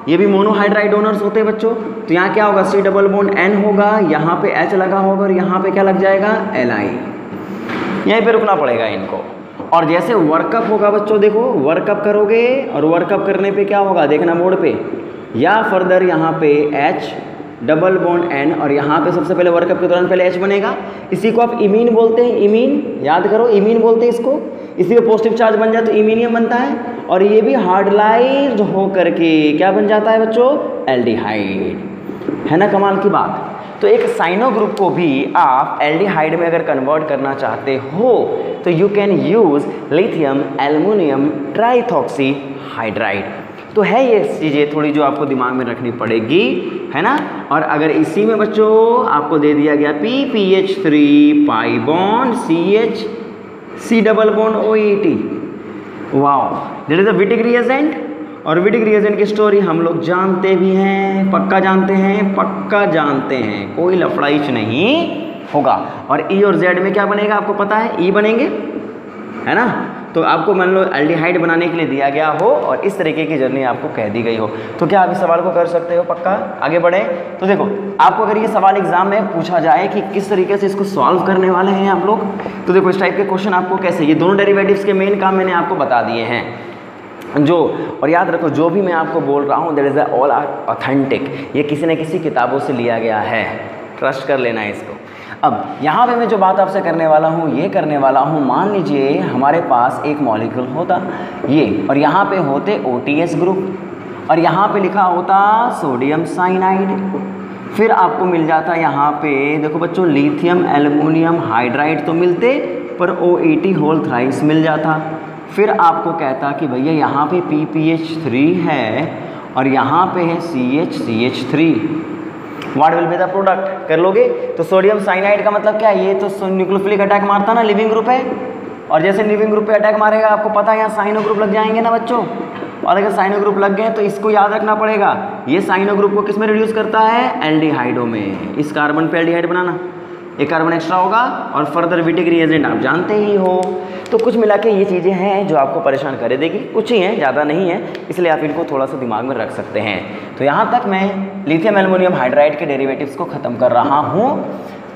ये भी मोनोहाइड्राइड डोनर्स होते हैं बच्चों, तो यहाँ क्या होगा, C डबल बॉन्ड N होगा, यहाँ पे H लगा होगा और यहाँ पे क्या लग जाएगा, Li। यहीं पे रुकना पड़ेगा इनको। और जैसे वर्कअप होगा बच्चों, देखो वर्कअप करोगे और वर्कअप करने पे क्या होगा, देखना बोर्ड पे, या फर्दर यहाँ पे H डबल बॉन्ड N और यहाँ पे सबसे पहले वर्कअप के दौरान पहले H बनेगा, इसी को आप इमीन बोलते हैं, इमीन याद करो, इमीन बोलते हैं इसको, इसी पे पॉजिटिव चार्ज बन जाए तो इमीनियम बनता है और ये भी हार्डलाइज्ड हो करके क्या बन जाता है बच्चों, एल्डिहाइड, है ना कमाल की बात। तो एक साइनो ग्रुप को भी आप एल्डिहाइड में अगर कन्वर्ट करना चाहते हो तो you can use lithium aluminium triethoxy hydride. तो है ये चीज़ें थोड़ी जो आपको दिमाग में रखनी पड़ेगी, है ना। और अगर इसी में बच्चों आपको दे दिया गया PPH3 pi bond CH C double bond OET, wow, that is a Wittig reagent. और विटिक रिएजेंट की स्टोरी हम लोग जानते भी हैं, पक्का जानते हैं, पक्का जानते हैं, कोई लफड़ाइच नहीं होगा। और E और Z में क्या बनेगा आपको पता है, E बनेंगे, है ना। तो आपको मान लो एल्डिहाइड बनाने के लिए दिया गया हो और इस तरीके की जर्नी आपको कह दी गई हो, तो क्या आप इस सवाल को कर सकते हो, पक्का आगे बढ़े। तो देखो आपको अगर ये सवाल एग्जाम में पूछा जाए कि किस तरीके से इसको सॉल्व करने वाले हैं आप लोग, तो देखो इस टाइप के क्वेश्चन आपको कैसे, ये दोनों डेरिवेटिव्स के मेन काम मैंने आपको बता दिए हैं जो, और याद रखो जो भी मैं आपको बोल रहा हूँ that is all are authentic, ये किसी न किसी किताबों से लिया गया है, ट्रस्ट कर लेना है इसको। अब यहाँ पे मैं जो बात आपसे करने वाला हूँ ये करने वाला हूँ, मान लीजिए हमारे पास एक मॉलिक्यूल होता ये और यहाँ पे होते OTS ग्रुप और यहाँ पे लिखा होता सोडियम साइनाइड, फिर आपको मिल जाता यहाँ पे देखो बच्चों लिथियम एल्युमिनियम हाइड्राइड तो मिलते पर OET होल थ्राइस मिल जाता। फिर आपको कहता कि भैया यहाँ पे PPH3 है और यहाँ पे है CH3, what will be the product, कर लोगे। तो सोडियम साइनाइड का मतलब क्या है, ये तो न्यूक्लियोफिलिक अटैक मारता ना, लिविंग ग्रुप है, और जैसे लिविंग ग्रुप पे अटैक मारेगा आपको पता है यहाँ साइनो ग्रुप लग जाएंगे ना बच्चों, और अगर साइनो ग्रुप लग गए तो इसको याद रखना पड़ेगा, ये साइनो ग्रुप को किस में रिड्यूस करता है, एल्डिहाइडो में। इस कार्बन पे एल्डिहाइड बनाना, एक कार्बन एक्स्ट्रा होगा और फर्दर विटिक रिएजेंट आप जानते ही हो। तो कुछ मिला के ये चीज़ें हैं जो आपको परेशान करे देगी, कुछ ही हैं, ज़्यादा नहीं है, इसलिए आप इनको थोड़ा सा दिमाग में रख सकते हैं। तो यहाँ तक मैं लिथियम एल्युमिनियम हाइड्राइड के डेरिवेटिव्स को ख़त्म कर रहा हूँ।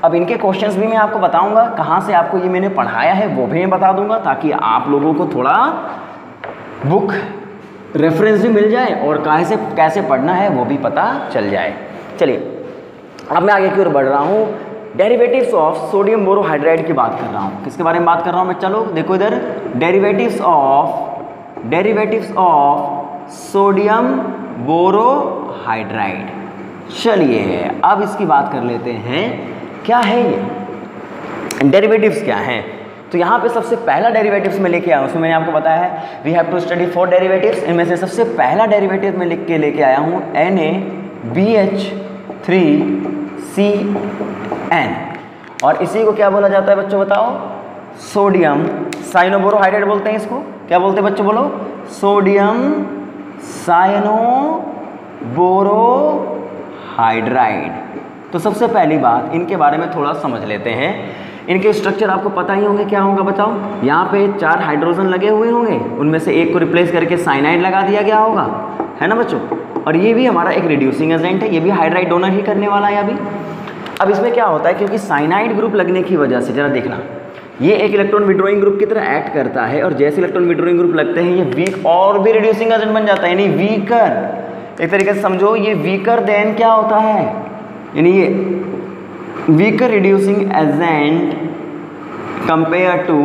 अब इनके क्वेश्चंस भी मैं आपको बताऊँगा, कहाँ से आपको ये मैंने पढ़ाया है वो भी मैं बता दूँगा, ताकि आप लोगों को थोड़ा बुक रेफरेंस भी मिल जाए और कैसे पढ़ना है वो भी पता चल जाए। चलिए अब मैं आगे की ओर बढ़ रहा हूँ, डेरिवेटिव्स ऑफ सोडियम बोरोहाइड्राइड की बात कर रहा हूँ। किसके बारे में बात कर रहा हूँ मैं, चलो देखो इधर, डेरिवेटिव्स ऑफ सोडियम बोरोहाइड्राइड। चलिए अब इसकी बात कर लेते हैं, क्या है ये डेरिवेटिव्स क्या हैं। तो यहाँ पे सबसे पहला डेरिवेटिव्स में लेके आया हूँ, उसमें मैंने आपको बताया है we have to study 4 derivatives, इनमें से सबसे पहला डेरिवेटिव में लिख के लेके आया हूँ NaBH3CN, और इसी को क्या बोला जाता है बच्चों बताओ, सोडियम साइनोबोरोहाइड्राइड बोलते हैं इसको। क्या बोलते हैं बच्चों, बोलो, सोडियम साइनोबोरोहाइड्राइड। हाइड्राइड। तो सबसे पहली बात इनके बारे में थोड़ा समझ लेते हैं। इनके स्ट्रक्चर आपको पता ही होंगे, क्या होगा बताओ। यहाँ पे 4 हाइड्रोजन लगे हुए होंगे, उनमें से एक को रिप्लेस करके साइनाइड लगा दिया गया होगा, है ना बच्चों। और ये भी हमारा एक रिड्यूसिंग एजेंट है, ये भी हाइड्राइड डोनर ही करने वाला है अभी। अब इसमें क्या होता है, क्योंकि साइनाइड ग्रुप लगने की वजह से, जरा देखना, ये एक इलेक्ट्रॉन विड्रॉइंग ग्रुप की तरह एक्ट करता है, और जैसे इलेक्ट्रॉन विड्रॉइंग ग्रुप लगते हैं ये वीक और भी रिड्यूसिंग एजेंट बन जाता है, यानी वीकर। एक तरीके से समझो ये वीकर देन क्या होता है, यानी ये weaker reducing agent compare to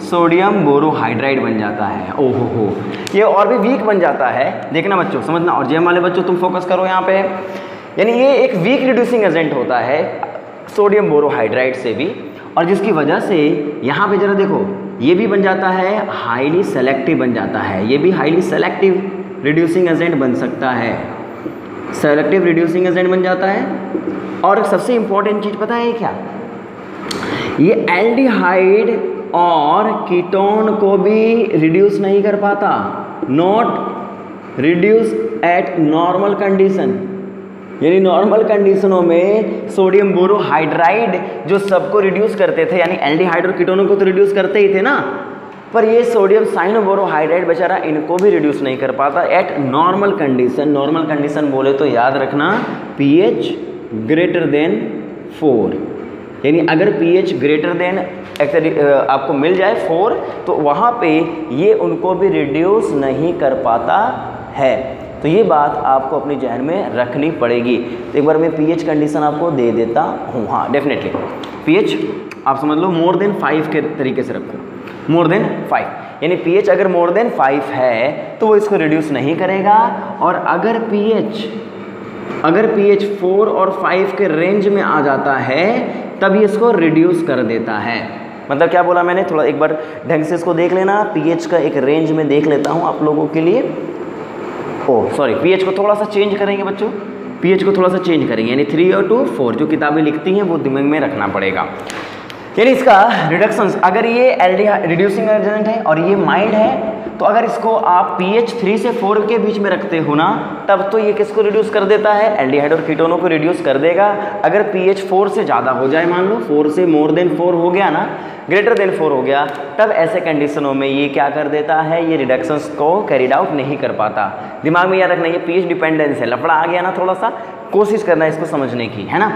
sodium borohydride बन जाता है। ओहो हो, ये और भी वीक बन जाता है। देखना बच्चों, समझना, और जेएम वाले बच्चों तुम फोकस करो यहाँ पे। यानी ये एक वीक रिड्यूसिंग एजेंट होता है सोडियम बोरोहाइड्राइड से भी, और जिसकी वजह से यहाँ पे जरा देखो, ये भी बन जाता है हाईली सेलेक्टिव बन जाता है, ये भी हाईली सेलेक्टिव रिड्यूसिंग एजेंट बन सकता है, सेलेक्टिव रिड्यूसिंग एजेंट बन जाता है। और सबसे इंपॉर्टेंट चीज़ पता है क्या, ये एल्डिहाइड और कीटोन को भी रिड्यूस नहीं कर पाता, not reduce eight normal condition. यानी नॉर्मल कंडीशनों में सोडियम बोरोहाइड्राइड जो सबको रिड्यूस करते थे, यानी एल्डिहाइड और कीटोनों को तो रिड्यूस करते ही थे ना, पर ये सोडियम साइनोबोरोहाइड्राइड बेचारा इनको भी रिड्यूस नहीं कर पाता eight normal condition. Normal condition बोले तो याद रखना pH ग्रेटर देन 4, यानी अगर pH ग्रेटर देन आपको मिल जाए 4 तो वहाँ पे ये उनको भी रिड्यूस नहीं कर पाता है। तो ये बात आपको अपनी जहन में रखनी पड़ेगी। तो एक बार मैं pH कंडीशन आपको दे देता हूँ। हाँ डेफिनेटली pH आप समझ लो मोर देन 5 के तरीके से रखो, मोर देन 5, यानी pH अगर मोर देन 5 है तो वो इसको रिड्यूस नहीं करेगा, और अगर pH 4 और 5 के रेंज में आ जाता है तब ये इसको रिड्यूस कर देता है। मतलब क्या बोला मैंने, थोड़ा एक बार ढंग से इसको देख लेना। pH का एक रेंज में देख लेता हूँ आप लोगों के लिए। pH को थोड़ा सा चेंज करेंगे बच्चों, pH को थोड़ा सा चेंज करेंगे, यानी 3 और 2 4 जो किताबें लिखती हैं वो दिमाग में रखना पड़ेगा। यानी इसका रिडक्शन, अगर ये एल्डिहाइड रिड्यूसिंग एजेंट है और ये माइल्ड है, तो अगर इसको आप pH 3 से 4 के बीच में रखते हो ना, तब तो ये किसको रिड्यूस कर देता है, एल्डिहाइड और कीटोनों को रिड्यूस कर देगा। अगर pH 4 से ज़्यादा हो जाए, मान लो 4 से मोर देन 4 हो गया ना, ग्रेटर देन 4 हो गया, तब ऐसे कंडीशनों में ये क्या कर देता है, ये रिडक्शंस को कैरिड आउट नहीं कर पाता। दिमाग में याद रखना, ये pH डिपेंडेंस है, लफड़ा आ गया ना, थोड़ा सा कोशिश करना है इसको समझने की, है ना।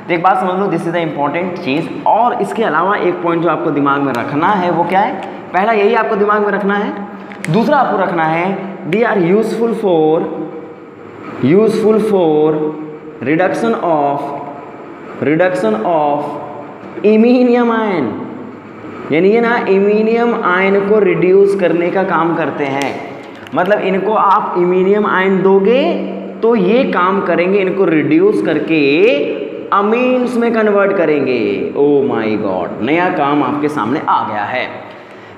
तो एक बात समझ लो, दिस इज द इम्पॉर्टेंट चीज़। और इसके अलावा एक पॉइंट जो आपको दिमाग में रखना है वो क्या है, पहला यही आपको दिमाग में रखना है, दूसरा आपको रखना है they are useful for reduction of iminium ion, यानी ये ना इमीनियम आयन को रिड्यूस करने का काम करते हैं। मतलब इनको आप इमीनियम आयन दोगे तो ये काम करेंगे, इनको रिड्यूस करके अमीन्स में कन्वर्ट करेंगे। ओ माय गॉड, नया काम आपके सामने आ गया है।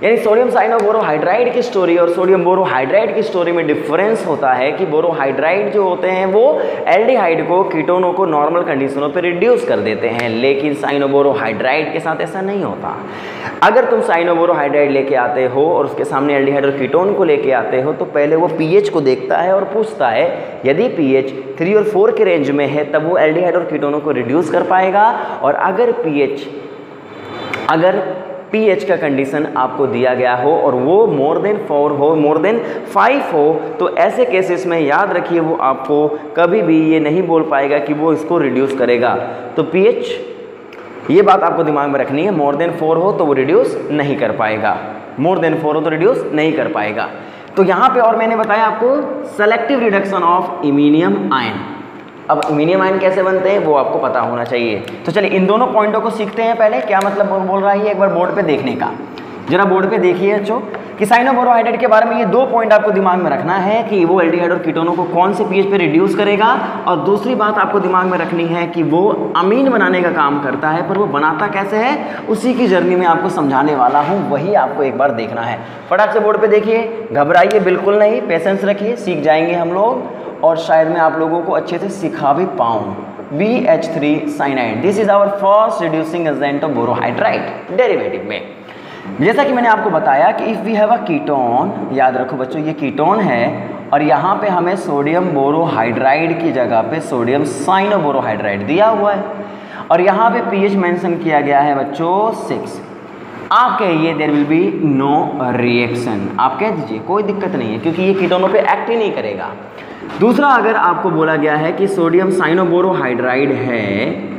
यानी सोडियम साइनोबोरोहाइड्राइड की स्टोरी और सोडियम बोरोहाइड्राइड की स्टोरी में डिफरेंस होता है कि बोरोहाइड्राइड जो होते हैं वो एल्डिहाइड को, कीटोनों को नॉर्मल कंडीशनों पे रिड्यूस कर देते हैं, लेकिन साइनोबोरोहाइड्राइड के साथ ऐसा नहीं होता। अगर तुम साइनोबोरोहाइड्राइड लेके आते हो और उसके सामने एल्डिहाइड और कीटोन को लेके आते हो, तो पहले वो pH को देखता है और पूछता है, यदि pH 3 और 4 के रेंज में है तब वो एल्डिहाइड और कीटोनों को रिड्यूस कर पाएगा, और अगर pH का कंडीशन आपको दिया गया हो और वो मोर देन 4 हो, मोर देन 5 हो, तो ऐसे केसेस में याद रखिए वो आपको कभी भी ये नहीं बोल पाएगा कि वो इसको रिड्यूस करेगा। तो pH, ये बात आपको दिमाग में रखनी है, मोर देन 4 हो तो वो रिड्यूस नहीं कर पाएगा, मोर देन 4 हो तो रिड्यूस नहीं कर पाएगा। तो यहाँ पे और मैंने बताया आपको selective reduction of iminium ion. अब इमीनियम आयन कैसे बनते हैं वो आपको पता होना चाहिए। तो चलिए इन दोनों पॉइंटों को सीखते हैं। पहले क्या मतलब बोल रहा है, एक बार बोर्ड पे देखने का, जरा बोर्ड पे देखिए बच्चों कि साइनोबोरोहाइड्राइड के बारे में ये 2 पॉइंट आपको दिमाग में रखना है कि वो एल्डिहाइड और कीटोनों को कौन से pH पे रिड्यूस करेगा, और दूसरी बात आपको दिमाग में रखनी है कि वो अमीन बनाने का काम करता है, पर वो बनाता कैसे है उसी की जर्नी में आपको समझाने वाला हूँ, वही आपको एक बार देखना है। फटाक से बोर्ड पे देखिए, घबराइए बिल्कुल नहीं, पेशेंस रखिए, सीख जाएंगे हम लोग, और शायद मैं आप लोगों को अच्छे से सिखा भी पाऊँ। BH3 cyanide, this is our first reducing agent of borohydride derivative में। जैसा कि मैंने आपको बताया कि if we have a ketone, याद रखो बच्चों ये कीटोन है, और यहाँ पे हमें सोडियम बोरोहाइड्राइड की जगह पे सोडियम साइनोबोरोहाइड्राइड दिया हुआ है और यहाँ पे पीएच मेंशन किया गया है बच्चों 6। आप कहिए there will be no reaction, आप कह दीजिए कोई दिक्कत नहीं है क्योंकि ये कीटोनों पे एक्ट ही नहीं करेगा। दूसरा, अगर आपको बोला गया है कि सोडियम साइनोबोरोहाइड्राइड है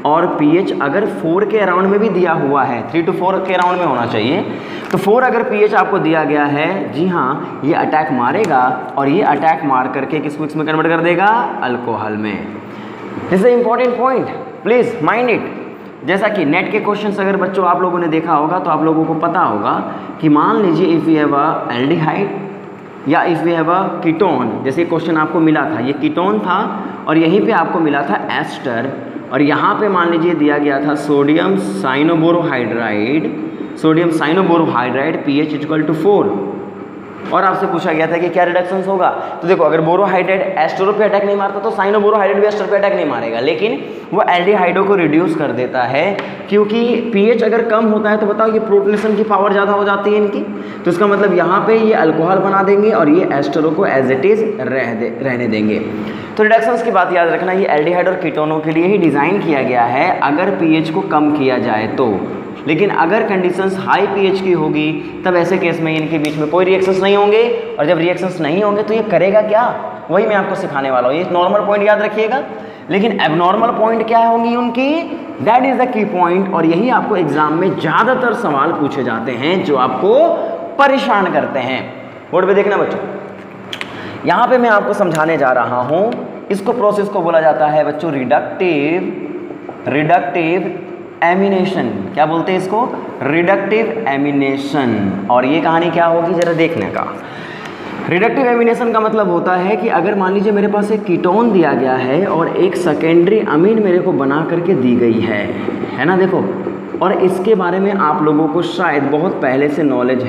और पीएच अगर 4 के अराउंड में भी दिया हुआ है, 3 to 4 के अराउंड में होना चाहिए, तो 4 अगर पीएच आपको दिया गया है, जी हाँ, ये अटैक मारेगा और ये अटैक मार करके किस मिक्स में कन्वर्ट कर देगा, अल्कोहल में। This is important point, please mind it. जैसा कि नेट के क्वेश्चंस अगर बच्चों आप लोगों ने देखा होगा तो आप लोगों को पता होगा कि मान लीजिए if you have a aldehyde या if we have a ketone, जैसे क्वेश्चन आपको मिला था, ये कीटोन था और यहीं पे आपको मिला था एस्टर और यहाँ पे मान लीजिए दिया गया था सोडियम साइनोबोरोहाइड्राइड पीएच इक्वल टू 4 और आपसे पूछा गया था कि क्या रिडक्शन होगा। तो देखो, अगर बोरोहाइड्राइड एस्टरो पे अटैक नहीं मारता तो साइनोबोरोहाइड्राइड भी एस्टर पे अटैक नहीं मारेगा, लेकिन वो एल्डिहाइडो को रिड्यूस कर देता है क्योंकि पीएच अगर कम होता है तो बताओ ये प्रोटोनेशन की पावर ज़्यादा हो जाती है इनकी, तो इसका मतलब यहाँ पे ये अल्कोहल बना देंगे और ये एस्टरो को एज इट इज़ रहने देंगे। तो रिडक्शंस की बात याद रखना, ये एल्डिहाइड और कीटोनों के लिए ही डिज़ाइन किया गया है अगर पीएच को कम किया जाए तो, लेकिन अगर कंडीशंस हाई पीएच की होगी तब ऐसे केस में इनके बीच में कोई रिएक्शंस नहीं होंगे और जब रिएक्शंस नहीं होंगे तो ये करेगा क्या, वही मैं आपको सिखाने वाला हूँ। ये नॉर्मल पॉइंट याद रखिएगा, लेकिन एबनॉर्मल पॉइंट क्या होंगी उनकी, that is the key point. और यही आपको एग्जाम में ज़्यादातर सवाल पूछे जाते हैं जो आपको परेशान करते हैं। बोर्ड पे देखना बच्चों, यहाँ पे मैं आपको समझाने जा रहा हूँ, इसको प्रोसेस को बोला जाता है बच्चों रिडक्टिव एमिनेशन। क्या बोलते हैं इसको, रिडक्टिव एमिनेशन। और ये कहानी क्या होगी जरा देखने का। रिडक्टिव एमिनेशन का मतलब होता है कि अगर मान लीजिए मेरे पास एक कीटोन दिया गया है और एक सेकेंडरी अमीन मेरे को बना करके दी गई है ना, देखो, और इसके बारे में आप लोगों को शायद बहुत पहले से नॉलेज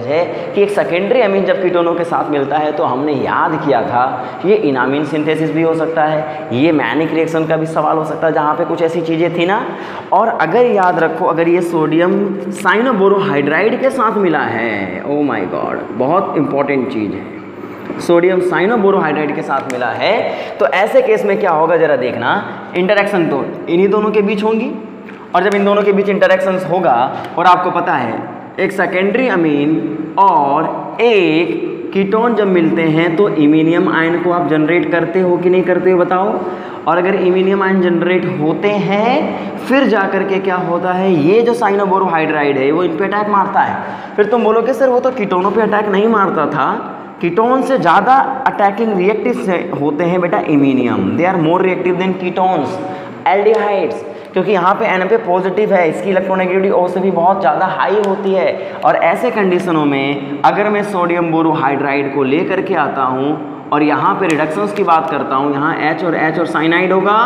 है कि एक सेकेंडरी अमीन जब कीटोनों के साथ मिलता है तो हमने याद किया था कि ये इनामीन सिंथेसिस भी हो सकता है, ये मैनिक रिएक्शन का भी सवाल हो सकता है जहाँ पे कुछ ऐसी चीज़ें थी ना। और अगर याद रखो, अगर ये सोडियम साइनोबोरोहाइड्राइड के साथ मिला है, ओ माय गॉड, बहुत इंपॉर्टेंट चीज़ है, सोडियम साइनोबोरोहाइड्राइड के साथ मिला है, तो ऐसे केस में क्या होगा जरा देखना। इंटरेक्शन तो इन्हीं दोनों के बीच होंगी और जब इन दोनों के बीच इंटरेक्शंस होगा और आपको पता है एक सेकेंडरी अमीन और एक कीटोन जब मिलते हैं तो इमीनियम आयन को आप जनरेट करते हो कि नहीं करते हो बताओ। और अगर इमीनियम आयन जनरेट होते हैं फिर जा करके क्या होता है, ये जो साइनोबोरोहाइड्राइड है वो इन पे अटैक मारता है। फिर तुम बोलोगे सर वो तो कीटोनों पे अटैक नहीं मारता था, कीटोन से ज़्यादा अटैकिंग रिएक्टिव से होते हैं बेटा iminium, they are more reactive than ketones, aldehydes, क्योंकि यहाँ पे N पे पॉजिटिव है, इसकी इलेक्ट्रोनेगेटिविटी O से भी बहुत ज़्यादा हाई होती है। और ऐसे कंडीशनों में अगर मैं सोडियम बोरोहाइड्राइड को ले करके आता हूँ और यहाँ पे रिडक्शंस की बात करता हूँ, यहाँ H और साइनाइड होगा,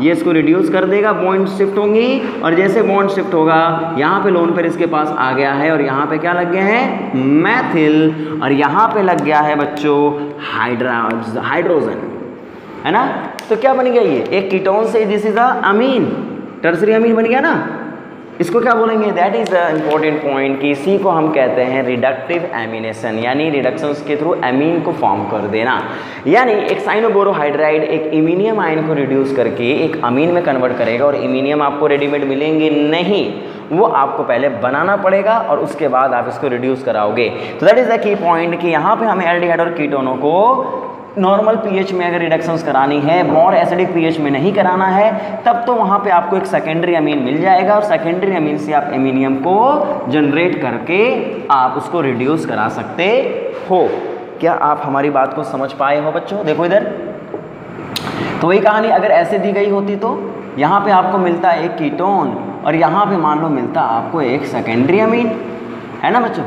ये इसको रिड्यूस कर देगा, बॉन्ड शिफ्ट होंगी और जैसे बॉन्ड शिफ्ट होगा यहाँ पे लोन पेयर इसके पास आ गया है और यहाँ पे क्या लग गया है, मैथिल, और यहाँ पे लग गया है बच्चों हाइड्रोजन, है ना। तो क्या बन गया, ये एक कीटोन से this is a amine, tertiary amine बन गया ना। इसको क्या बोलेंगे, that is the important point कि इसी को हम कहते हैं रिडक्टिव एमिनेशन, यानी रिडक्शंस के थ्रू अमीन को फॉर्म कर देना। यानी एक साइनोबोरोहाइड्राइड एक इमीनियम आयन को रिड्यूस करके एक अमीन में कन्वर्ट करेगा और इमीनियम आपको रेडीमेड मिलेंगे नहीं, वो आपको पहले बनाना पड़ेगा और उसके बाद आप इसको रिड्यूस कराओगे। तो that is the key point कि यहाँ पे हमें एल्डिहाइड और कीटोनों को नॉर्मल पीएच में अगर रिडक्शंस करानी है, मोर एसिडिक पीएच में नहीं कराना है, तब तो वहाँ पे आपको एक सेकेंडरी अमीन मिल जाएगा और सेकेंडरी अमीन से आप एमिनियम को जनरेट करके आप उसको रिड्यूस करा सकते हो। क्या आप हमारी बात को समझ पाए हो बच्चों? देखो इधर, तो वही कहानी अगर ऐसे दी गई होती तो यहाँ पे आपको मिलता एक कीटोन और यहाँ पे मान लो मिलता आपको एक सेकेंडरी अमीन, है ना बच्चों।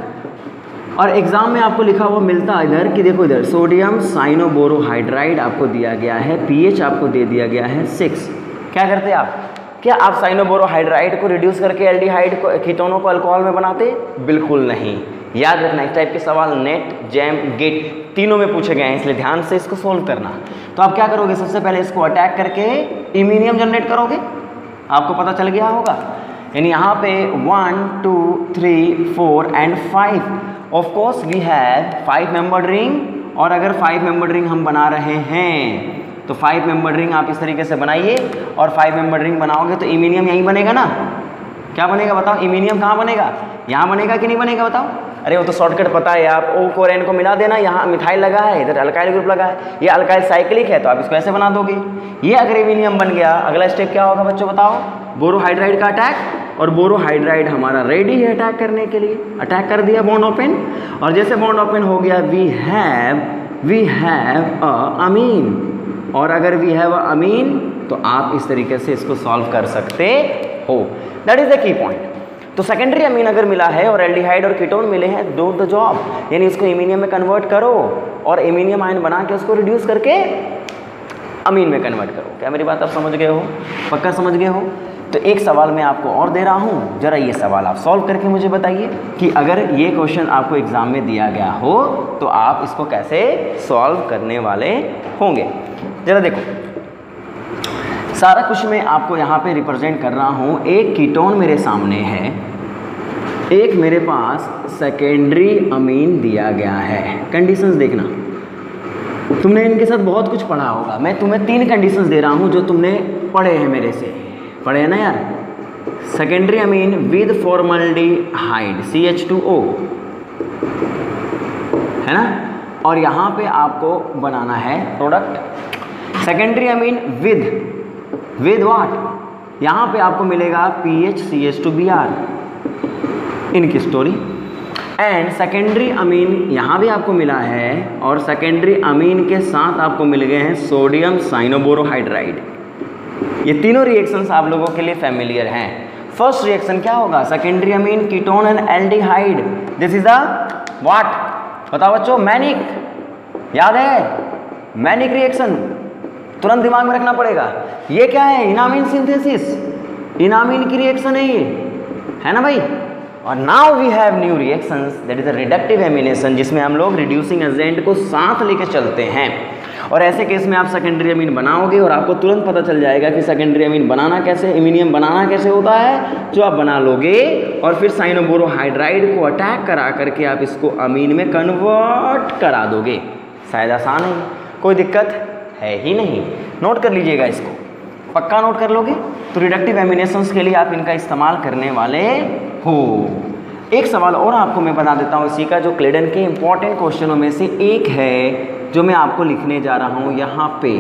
और एग्ज़ाम में आपको लिखा हुआ मिलता इधर कि देखो इधर सोडियम साइनोबोरोहाइड्राइड आपको दिया गया है, पीएच आपको दे दिया गया है 6। क्या करते आप, क्या आप साइनोबोरोहाइड्राइड को रिड्यूस करके एल्डिहाइड को कीटोनों को अल्कोहल में बनाते? बिल्कुल नहीं। याद रखना, इस टाइप के सवाल नेट, जैम, गेट तीनों में पूछे गए हैं, इसलिए ध्यान से इसको सोल्व करना। तो आप क्या करोगे, सबसे पहले इसको अटैक करके इमीनियम जनरेट करोगे, आपको पता चल गया होगा। यानी यहाँ पे 1 2 3 4 and 5 of course we have 5 membered ring, और अगर 5 मेंबर्ड रिंग हम बना रहे हैं तो 5 मेंबर्ड रिंग आप इस तरीके से बनाइए, और 5 मेंबर्ड रिंग बनाओगे तो इमीनियम यहीं बनेगा ना। क्या बनेगा बताओ, इमीनियम कहाँ बनेगा, यहाँ बनेगा कि नहीं बनेगा बताओ। अरे वो तो शॉर्टकट पता है, आप O को और N को मिला देना, यहाँ मिथाइल लगा है, इधर अल्काइल ग्रुप लगा है, ये अल्काइल साइक्लिक है तो आप इसको ऐसे बना दोगे। ये अगर इमीनियम बन गया, अगला स्टेप क्या होगा बच्चों बताओ, बोरोहाइड्राइड का अटैक, और बोरोहाइड्राइड हमारा रेडी है अटैक करने के लिए। अटैक कर दिया, बॉन्ड ओपन, और जैसे बॉन्ड ओपन हो गया वी हैव अ अमीन, और अगर वी हैव अ अमीन तो आप इस तरीके से इसको सॉल्व कर सकते हो। That is the key point. तो सेकेंडरी अमीन अगर मिला है और एल्डिहाइड और कीटोन मिले हैं, डू द जॉब, यानी इसको इमीनियम में कन्वर्ट करो और इमीनियम आयन बना के उसको रिड्यूस करके अमीन में कन्वर्ट करो। क्या मेरी बात आप समझ गए हो, पक्का समझ गए हो। तो एक सवाल मैं आपको और दे रहा हूँ, जरा ये सवाल आप सॉल्व करके मुझे बताइए कि अगर ये क्वेश्चन आपको एग्जाम में दिया गया हो तो आप इसको कैसे सॉल्व करने वाले होंगे। जरा देखो, सारा कुछ मैं आपको यहाँ पे रिप्रेजेंट कर रहा हूँ। एक कीटोन मेरे सामने है, एक मेरे पास सेकेंडरी अमीन दिया गया है। कंडीशंस देखना, तुमने इनके साथ बहुत कुछ पढ़ा होगा। मैं तुम्हें 3 कंडीशंस दे रहा हूँ जो तुमने पढ़े हैं मेरे से, पढ़े हैं ना यार। Secondary amine with formaldehyde CH2O है ना, और यहाँ पे आपको बनाना है product. Secondary amine with what, यहाँ पे आपको मिलेगा PHCH2Br, इनकी स्टोरी। एंड सेकेंडरी अमीन यहाँ भी आपको मिला है, और सेकेंडरी अमीन के साथ आपको मिल गए हैं सोडियम साइनोबोरोहाइड्राइड। ये तीनों रिएक्शंस आप लोगों के लिए फैमिलियर हैं। फर्स्ट रिएक्शन क्या होगा, secondary amine ketone and aldehyde, this is the what, बताओ बच्चों, मैनिक, याद है मैनिक रिएक्शन, तुरंत दिमाग में रखना पड़ेगा। ये क्या है, इनामीन सिंथेसिस, इनामीन की रिएक्शन है ये, है ना भाई। और now we have new reactions, that is a reductive amination, जिसमें हम लोग रिड्यूसिंग एजेंट को साथ लेके चलते हैं। और ऐसे केस में आप सेकेंडरी अमीन बनाओगे और आपको तुरंत पता चल जाएगा कि सेकेंडरी अमीन बनाना कैसे, इमीनियम बनाना कैसे होता है, जो आप बना लोगे और फिर साइनोबोरोहाइड्राइड को अटैक करा करके आप इसको अमीन में कन्वर्ट करा दोगे। शायद आसान है, कोई दिक्कत है ही नहीं। नोट कर लीजिएगा इसको, पक्का नोट कर लोगे तो रिडक्टिव एमिनेशंस के लिए आप इनका इस्तेमाल करने वाले हो। एक सवाल और आपको मैं बता देता हूँ इसी का, जो क्लेडन के इंपॉर्टेंट क्वेश्चनों में से एक है, जो मैं आपको लिखने जा रहा हूँ यहाँ पे।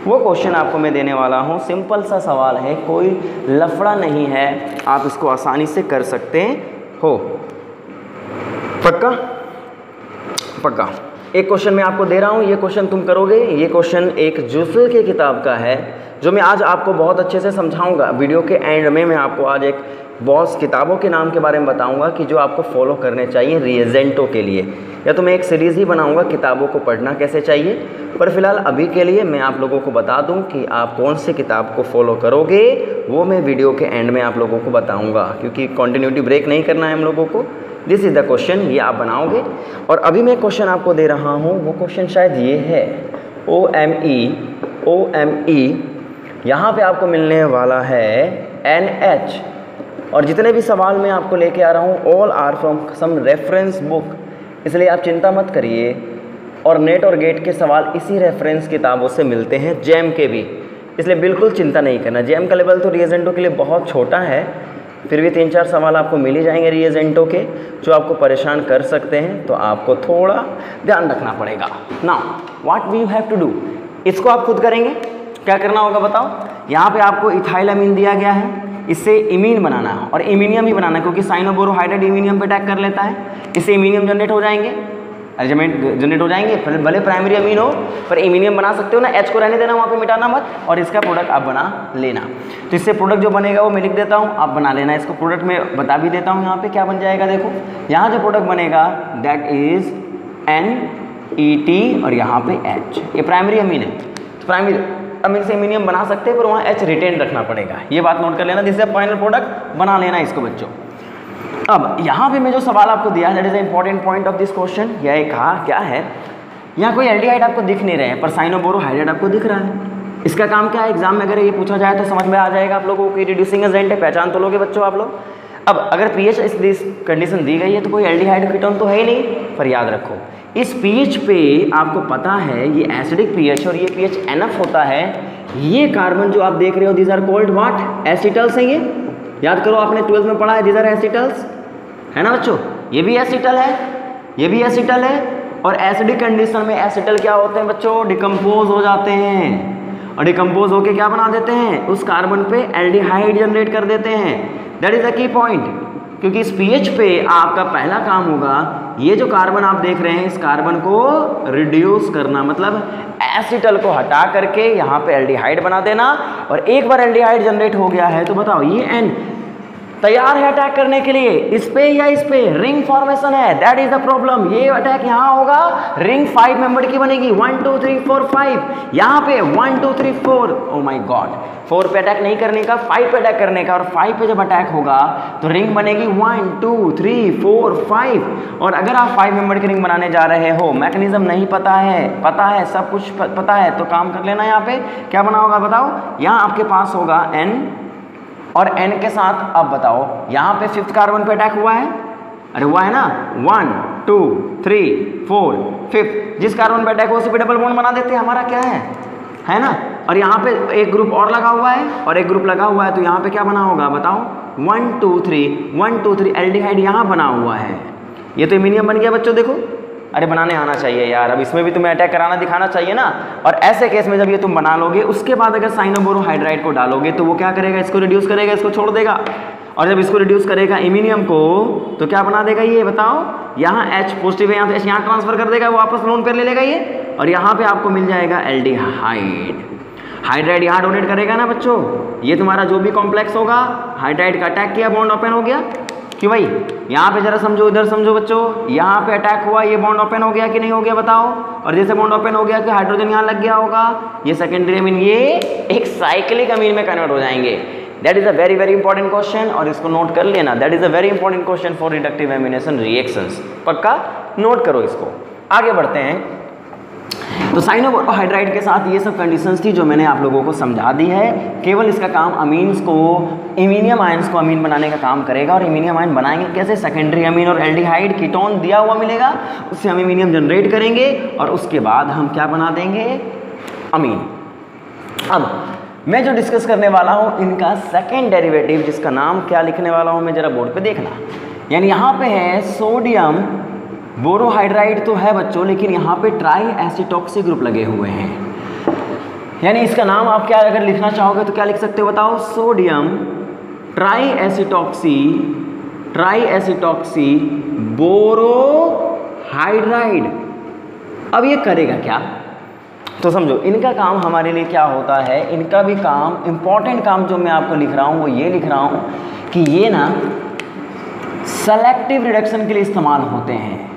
वो क्वेश्चन आपको मैं देने वाला हूँ, सिंपल सा सवाल है, कोई लफड़ा नहीं है, आप इसको आसानी से कर सकते हो। पक्का पक्का। एक क्वेश्चन मैं आपको दे रहा हूँ, ये क्वेश्चन तुम करोगे। ये क्वेश्चन एक जूफिल की किताब का है, जो मैं आज आपको बहुत अच्छे से समझाऊंगा। वीडियो के एंड में मैं आपको आज एक बहुत किताबों के नाम के बारे में बताऊंगा कि जो आपको फॉलो करने चाहिए रिएजेंटों के लिए, या तो मैं एक सीरीज़ ही बनाऊंगा किताबों को पढ़ना कैसे चाहिए। पर फिलहाल अभी के लिए मैं आप लोगों को बता दूं कि आप कौन सी किताब को फॉलो करोगे, वो मैं वीडियो के एंड में आप लोगों को बताऊँगा, क्योंकि कॉन्टिन्यूटी ब्रेक नहीं करना है हम लोगों को। दिस इज़ द क्वेश्चन, ये आप बनाओगे। और अभी मैं क्वेश्चन आपको दे रहा हूँ, वो क्वेश्चन शायद ये है, OME, यहाँ पे आपको मिलने वाला है NH। और जितने भी सवाल मैं आपको लेके आ रहा हूँ, all are from some reference book, इसलिए आप चिंता मत करिए। और नेट और गेट के सवाल इसी रेफरेंस किताबों से मिलते हैं, जैम के भी, इसलिए बिल्कुल चिंता नहीं करना। जैम का लेवल तो रिएजेंटों के लिए बहुत छोटा है, फिर भी 3-4 सवाल आपको मिल ही जाएंगे रिएजेंटों के, जो आपको परेशान कर सकते हैं, तो आपको थोड़ा ध्यान रखना पड़ेगा। Now what we have to do, इसको आप खुद करेंगे। क्या करना होगा बताओ, यहाँ पे आपको इथाइलामीन दिया गया है, इससे इमीन बनाना है, और इमीनियम ही बनाना है, क्योंकि साइनोबोरोहाइड्राइड इमीनियम पे अटैक कर लेता है, इससे इमीनियम जनरेट हो जाएंगे, जनरेट हो जाएंगे। भले प्राइमरी अमीन हो, पर इमीनियम बना सकते हो ना, H को रहने देना, वहाँ पे मिटाना मत, और इसका प्रोडक्ट आप बना लेना। तो इससे प्रोडक्ट जो बनेगा वो मैं लिख देता हूँ, आप बना लेना। इसको प्रोडक्ट में बता भी देता हूँ, यहाँ पे क्या बन जाएगा। देखो यहाँ जो प्रोडक्ट बनेगा दैट इज NET, और यहाँ पे H, ये प्राइमरी अमीन है। प्राइमरी अमीन से इमीनियम बना सकते हैं, पर वहाँ H रिटेन रखना पड़ेगा, ये बात नोट कर लेना। जिससे फाइनल प्रोडक्ट बना लेना इसको बच्चों। अब यहाँ पे मैं जो सवाल आपको दिया, that is the important point of this question. यह कहा क्या है, यहाँ कोई एल्डिहाइड आपको दिख नहीं रहे हैं, पर साइनोबोरोहाइड्राइड आपको दिख रहा है। इसका काम क्या है, एग्जाम में अगर ये पूछा जाए तो समझ में आ जाएगा आप लोगों की रिड्यूसिंग एजेंट है, पहचान तो लोगे बच्चों आप लोग। अब अगर पीएच इस कंडीशन दी गई है तो कोई एल्डिहाइड कीटोन तो है ही नहीं, पर याद रखो इस पीएच पे आपको पता है ये एसिडिक पीएच और ये पीएच एनफ होता है। ये कार्बन जो आप देख रहे हो दीज आर कॉल्ड व्हाट, एसिटल्स हैं। ये याद करो आपने 12th में पढ़ा है, दीज आर एसिटल्स, है ना बच्चों। ये भी एसिटल है, ये भी एसिटल है, और एसिडिक कंडीशन में एसिटल क्या होते हैं बच्चों, डिकम्पोज हो जाते हैं, और डिकम्पोज होके क्या बना देते हैं, उस कार्बन पे एल्डिहाइड जनरेट कर देते हैं। That is the key point, क्योंकि इस पीएच पे आपका पहला काम होगा ये जो कार्बन आप देख रहे हैं इस कार्बन को रिड्यूस करना, मतलब एसिटल को हटा करके यहाँ पे एल्डिहाइड बना देना। और एक बार एल्डिहाइड जनरेट हो गया है तो बताओ ये एन तैयार है अटैक करने के लिए, इस पे या इस पे, रिंग फॉर्मेशन है, दैट इज द प्रॉब्लम। ये अटैक यहाँ होगा, रिंग 5 मेंबर की बनेगी, 1 2 3 4 5, यहाँ पे 1 2 3 4, ओ माय गॉड, 4 पे अटैक नहीं करने का, 5 पे अटैक करने का, और 5 पे जब अटैक होगा तो रिंग बनेगी 1 2 3 4 5। और अगर आप 5 मेंबर की रिंग बनाने जा रहे हो, मैकेनिज्म नहीं पता है सब कुछ पता है, तो काम कर लेना। यहाँ पे क्या बना होगा बताओ, यहाँ आपके पास होगा N, और N के साथ अब बताओ यहाँ पे 5th कार्बन पे अटैक हुआ है, अरे हुआ है ना, 1 2 3 4 5, जिस कार्बन पे अटैक हुआ उसी पे डबल बॉन्ड बना देते हैं, हमारा क्या है ना। और यहाँ पे एक ग्रुप और लगा हुआ है और एक ग्रुप लगा हुआ है, तो यहाँ पे क्या बना होगा बताओ, 1 2 3 एल्डिहाइड यहाँ बना हुआ है। ये तो इमीनियम बन गया बच्चों, देखो, अरे बनाने आना चाहिए यार, अब इसमें भी तुम्हें अटैक कराना दिखाना चाहिए ना। और ऐसे केस में जब ये तुम बना लोगे उसके बाद अगर साइनोबोरोहाइड्राइड को डालोगे तो वो क्या करेगा, इसको रिड्यूस करेगा, इसको छोड़ देगा, और जब इसको रिड्यूस करेगा इमीनियम को तो क्या बना देगा ये बताओ, यहाँ H पॉजिटिव है, यहाँ से H यहाँ ट्रांसफर कर देगा, वो वापस लोन पर ले लेगा ये, और यहाँ पे आपको मिल जाएगा एल्डिहाइड। हाइड्राइड यहाँ डोनेट करेगा ना बच्चों, ये तुम्हारा जो भी कॉम्प्लेक्स होगा, हाइड्राइड का अटैक किया, बॉन्ड ओपन हो गया, क्यों भाई, यहाँ पे जरा समझो, इधर समझो बच्चों, यहाँ पे अटैक हुआ, ये बॉन्ड ओपन हो गया कि नहीं हो गया बताओ, और जैसे बॉन्ड ओपन हो गया कि हाइड्रोजन यहाँ लग गया होगा, ये सेकेंडरी अमीन ये एक साइक्लिक अमीन में कन्वर्ट हो जाएंगे। That is a very very important question, और इसको नोट कर लेना, that is a very important question for reductive ammunition reactions, पक्का नोट करो इसको। आगे बढ़ते हैं, तो साइनोबोरोहाइड्राइड के साथ ये सब कंडीशंस थी जो मैंने आप लोगों को समझा दी है। केवल इसका काम अमीन्स को, इमीनियम आयंस को अमीन बनाने का काम करेगा, और इमीनियम आयन बनाएंगे कैसे, सेकेंडरी अमीन और एल्डिहाइड कीटोन दिया हुआ मिलेगा, उससे हम इमीनियम जनरेट करेंगे और उसके बाद हम क्या बना देंगे, अमीन। अब मैं जो डिस्कस करने वाला हूँ इनका सेकेंड डेरिवेटिव, जिसका नाम क्या लिखने वाला हूँ मैं, जरा बोर्ड पे देखना। यानी यहाँ पे है सोडियम बोरोहाइड्राइड तो है बच्चों, लेकिन यहाँ पे ट्राई एसिटॉक्सी ग्रुप लगे हुए हैं। यानी इसका नाम आप क्या अगर लिखना चाहोगे तो क्या लिख सकते हो बताओ, सोडियम ट्राई एसिटॉक्सी बोरोहाइड्राइड। अब ये करेगा क्या, तो समझो इनका काम हमारे लिए क्या होता है, इनका भी काम, इंपॉर्टेंट काम जो मैं आपको लिख रहा हूँ वो ये लिख रहा हूँ कि ये ना सेलेक्टिव रिडक्शन के लिए इस्तेमाल होते हैं।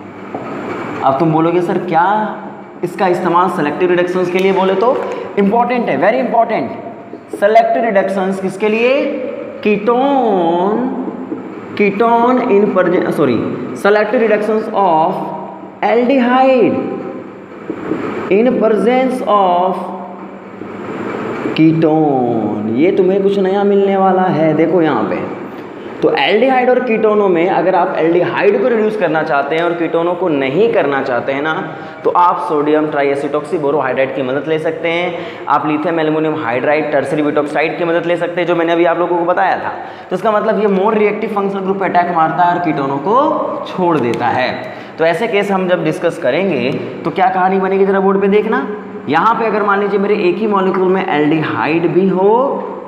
अब तुम बोलोगे सर क्या इसका इस्तेमाल सेलेक्टिव रिडक्शंस के लिए बोले, तो इंपॉर्टेंट है, वेरी इंपॉर्टेंट। सेलेक्टिव रिडक्शंस किसके लिए, ketone in selective reductions of aldehyde in presence of ketone. ये तुम्हें कुछ नया मिलने वाला है, देखो यहाँ पे। तो एल्डिहाइड और कीटोनों में अगर आप एल्डिहाइड को रिड्यूस करना चाहते हैं और कीटोनों को नहीं करना चाहते हैं ना, तो आप सोडियम ट्राईएसिटॉक्सी बोरोहाइड्राइड की मदद ले सकते हैं, आप lithium aluminium hydride tertiary butoxide की मदद ले सकते हैं, जो मैंने अभी आप लोगों को बताया था। तो इसका मतलब ये मोर रिएक्टिव फंक्शनल ग्रुप पे अटैक मारता है और कीटोनों को छोड़ देता है। तो ऐसे केस हम जब डिस्कस करेंगे तो क्या कहानी बनेगी, जरा बोर्ड पे देखना। यहाँ पे अगर मान लीजिए मेरे एक ही मॉलिक्यूल में एल्डिहाइड भी हो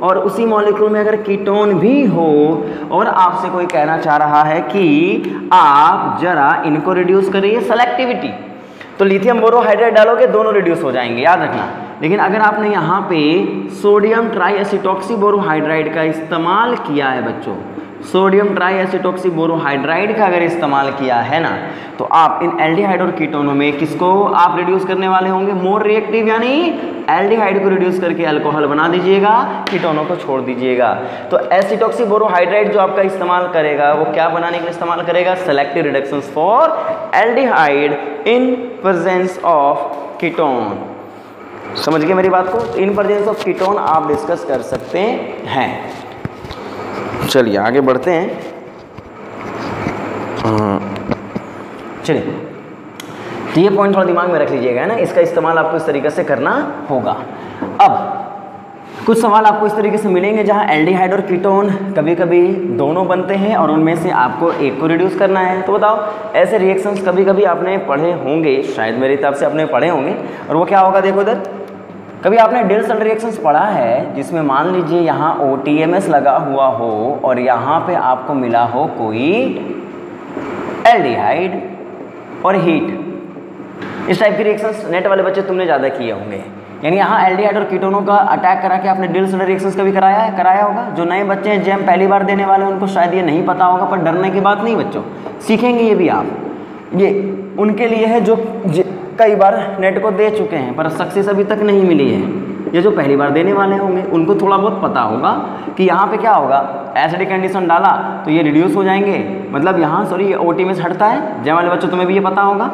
और उसी मॉलिक्यूल में अगर कीटोन भी हो, और आपसे कोई कहना चाह रहा है कि आप जरा इनको रिड्यूस करिए सेलेक्टिविटी, तो लिथियम बोरोहाइड्राइड डालोगे दोनों रिड्यूस हो जाएंगे, याद रखना। लेकिन अगर आपने यहाँ पे सोडियम ट्राईएसिटॉक्सी बोरोहाइड्राइड का इस्तेमाल किया है बच्चों, सोडियम ट्राईएसिटॉक्सी बोरोहाइड्राइड का अगर इस्तेमाल किया है ना, तो आप इन एल्डिहाइड और कीटोनों में किसको आप रिड्यूस करने वाले होंगे, मोर रिएक्टिव, यानी एल्डिहाइड को रिड्यूस करके अल्कोहल बना दीजिएगा, कीटोनों को छोड़ दीजिएगा। तो एसिटॉक्सी बोरोहाइड्राइड जो आपका इस्तेमाल करेगा वो क्या बनाने के लिए इस्तेमाल करेगा, selective reductions for aldehyde in presence of ketone. समझ गए मेरी बात को, इन प्रेजेंस ऑफ कीटोन आप डिस्कस कर सकते हैं। चलिए आगे बढ़ते हैं। चलिए, तो ये पॉइंट थोड़ा दिमाग में रख लीजिएगा, है ना, इसका इस्तेमाल आपको इस तरीके से करना होगा। अब कुछ सवाल आपको इस तरीके से मिलेंगे जहां एल्डिहाइड और कीटोन कभी कभी दोनों बनते हैं और उनमें से आपको एक को रिड्यूस करना है। तो बताओ, ऐसे रिएक्शंस कभी कभी आपने पढ़े होंगे, शायद मेरे हिसाब से आपने पढ़े होंगे, और वो क्या होगा, देखो इधर, कभी आपने डिल्सन रिएक्शंस पढ़ा है जिसमें मान लीजिए यहाँ OTMS लगा हुआ हो और यहाँ पे आपको मिला हो कोई एल्डिहाइड और हीट। इस टाइप के रिएक्शंस नेट वाले बच्चे तुमने ज़्यादा किए होंगे, यानी यहाँ एल्डिहाइड और कीटोनों का अटैक करा के आपने डिल्सन रिएक्शंस कभी कराया होगा। जो नए बच्चे हैं जेम पहली बार देने वाले उनको शायद ये नहीं पता होगा, पर डरने की बात नहीं बच्चों, सीखेंगे ये भी आप। ये उनके लिए है जो कई बार नेट को दे चुके हैं पर सक्सेस अभी तक नहीं मिली है। ये जो पहली बार देने वाले होंगे उनको थोड़ा बहुत पता होगा कि यहाँ पे क्या होगा, एसिडिक कंडीशन डाला तो ये रिड्यूस हो जाएंगे, मतलब यहाँ सॉरी ये OTMS हटता है। जेम वाले बच्चों तुम्हें भी ये पता होगा।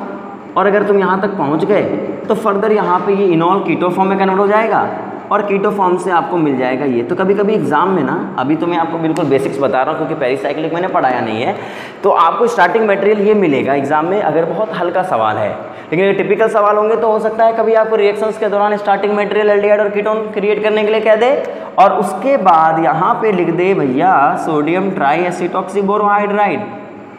और अगर तुम यहाँ तक पहुँच गए तो फर्दर यहाँ पे ये इनॉल कीटो फॉर्म में कन्वर्ट हो जाएगा और कीटो फॉर्म से आपको मिल जाएगा ये। तो कभी कभी एग्जाम में ना, अभी तो मैं आपको बिल्कुल बेसिक्स बता रहा हूँ क्योंकि पेरिसाइक्लिक मैंने पढ़ाया नहीं है, तो आपको स्टार्टिंग मटेरियल ये मिलेगा एग्जाम में अगर बहुत हल्का सवाल है। लेकिन अगर टिपिकल सवाल होंगे तो हो सकता है कभी आपको रिएक्शंस के दौरान स्टार्टिंग मटेरियल एल्डिहाइड और कीटोन क्रिएट करने के लिए कह दे और उसके बाद यहाँ पे लिख दे भैया सोडियम ट्राईएसिटॉक्सीबोरोहाइड्राइड।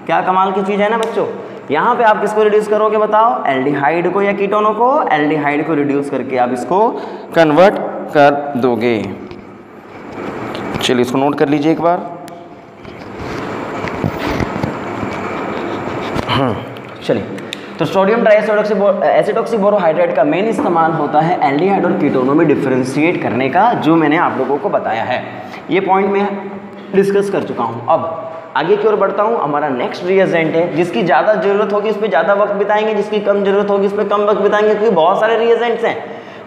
क्या कमाल की चीज़ है ना बच्चों। यहाँ पे आप किसको रिड्यूस करोगे बताओ, एल्डिहाइड को या कीटोनों को। एल्डिहाइड को रिड्यूस करके आप इसको कन्वर्ट कर दोगे। चलिए इसको नोट कर लीजिए एक बार। चलिए, तो सोडियम ट्राईएसिटॉक्सीबोरोहाइड्राइड का मेन इस्तेमाल होता है एल्डिहाइड और कीटोनों में डिफरेंशिएट करने का, जो मैंने आप लोगों को बताया है। ये पॉइंट मैं डिस्कस कर चुका हूँ। अब आगे की ओर बढ़ता हूँ। हमारा नेक्स्ट रिएजेंट है जिसकी ज़्यादा ज़रूरत होगी उस पर ज़्यादा वक्त बिताएंगे, जिसकी कम ज़रूरत होगी उस पर कम वक्त बिताएंगे, क्योंकि बहुत सारे रिएजेंट्स हैं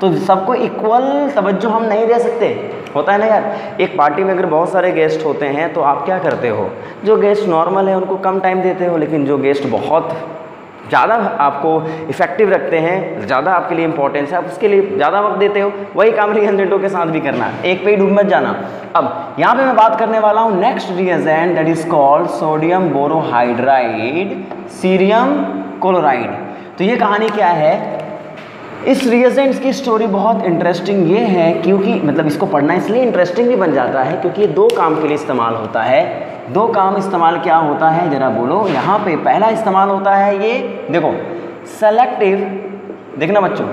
तो सबको इक्वल तवज्जो हम नहीं दे सकते। होता है ना यार, एक पार्टी में अगर बहुत सारे गेस्ट होते हैं तो आप क्या करते हो, जो गेस्ट नॉर्मल है उनको कम टाइम देते हो, लेकिन जो गेस्ट बहुत ज़्यादा आपको इफेक्टिव रखते हैं, ज़्यादा आपके लिए इंपॉर्टेंस है, आप उसके लिए ज़्यादा वक्त देते हो। वही काम रिएजेंटों के साथ भी करना, एक पे ही डूब मत जाना। अब यहाँ पे मैं बात करने वाला हूँ next reagent that is called sodium borohydride cerium chloride. तो ये कहानी क्या है, इस रिएजेंट्स की स्टोरी बहुत इंटरेस्टिंग ये है क्योंकि मतलब इसको पढ़ना इसलिए इंटरेस्टिंग भी बन जाता है क्योंकि ये दो काम के लिए इस्तेमाल होता है। दो काम इस्तेमाल क्या होता है जरा बोलो। यहाँ पे पहला इस्तेमाल होता है ये देखो, सेलेक्टिव, देखना बच्चों,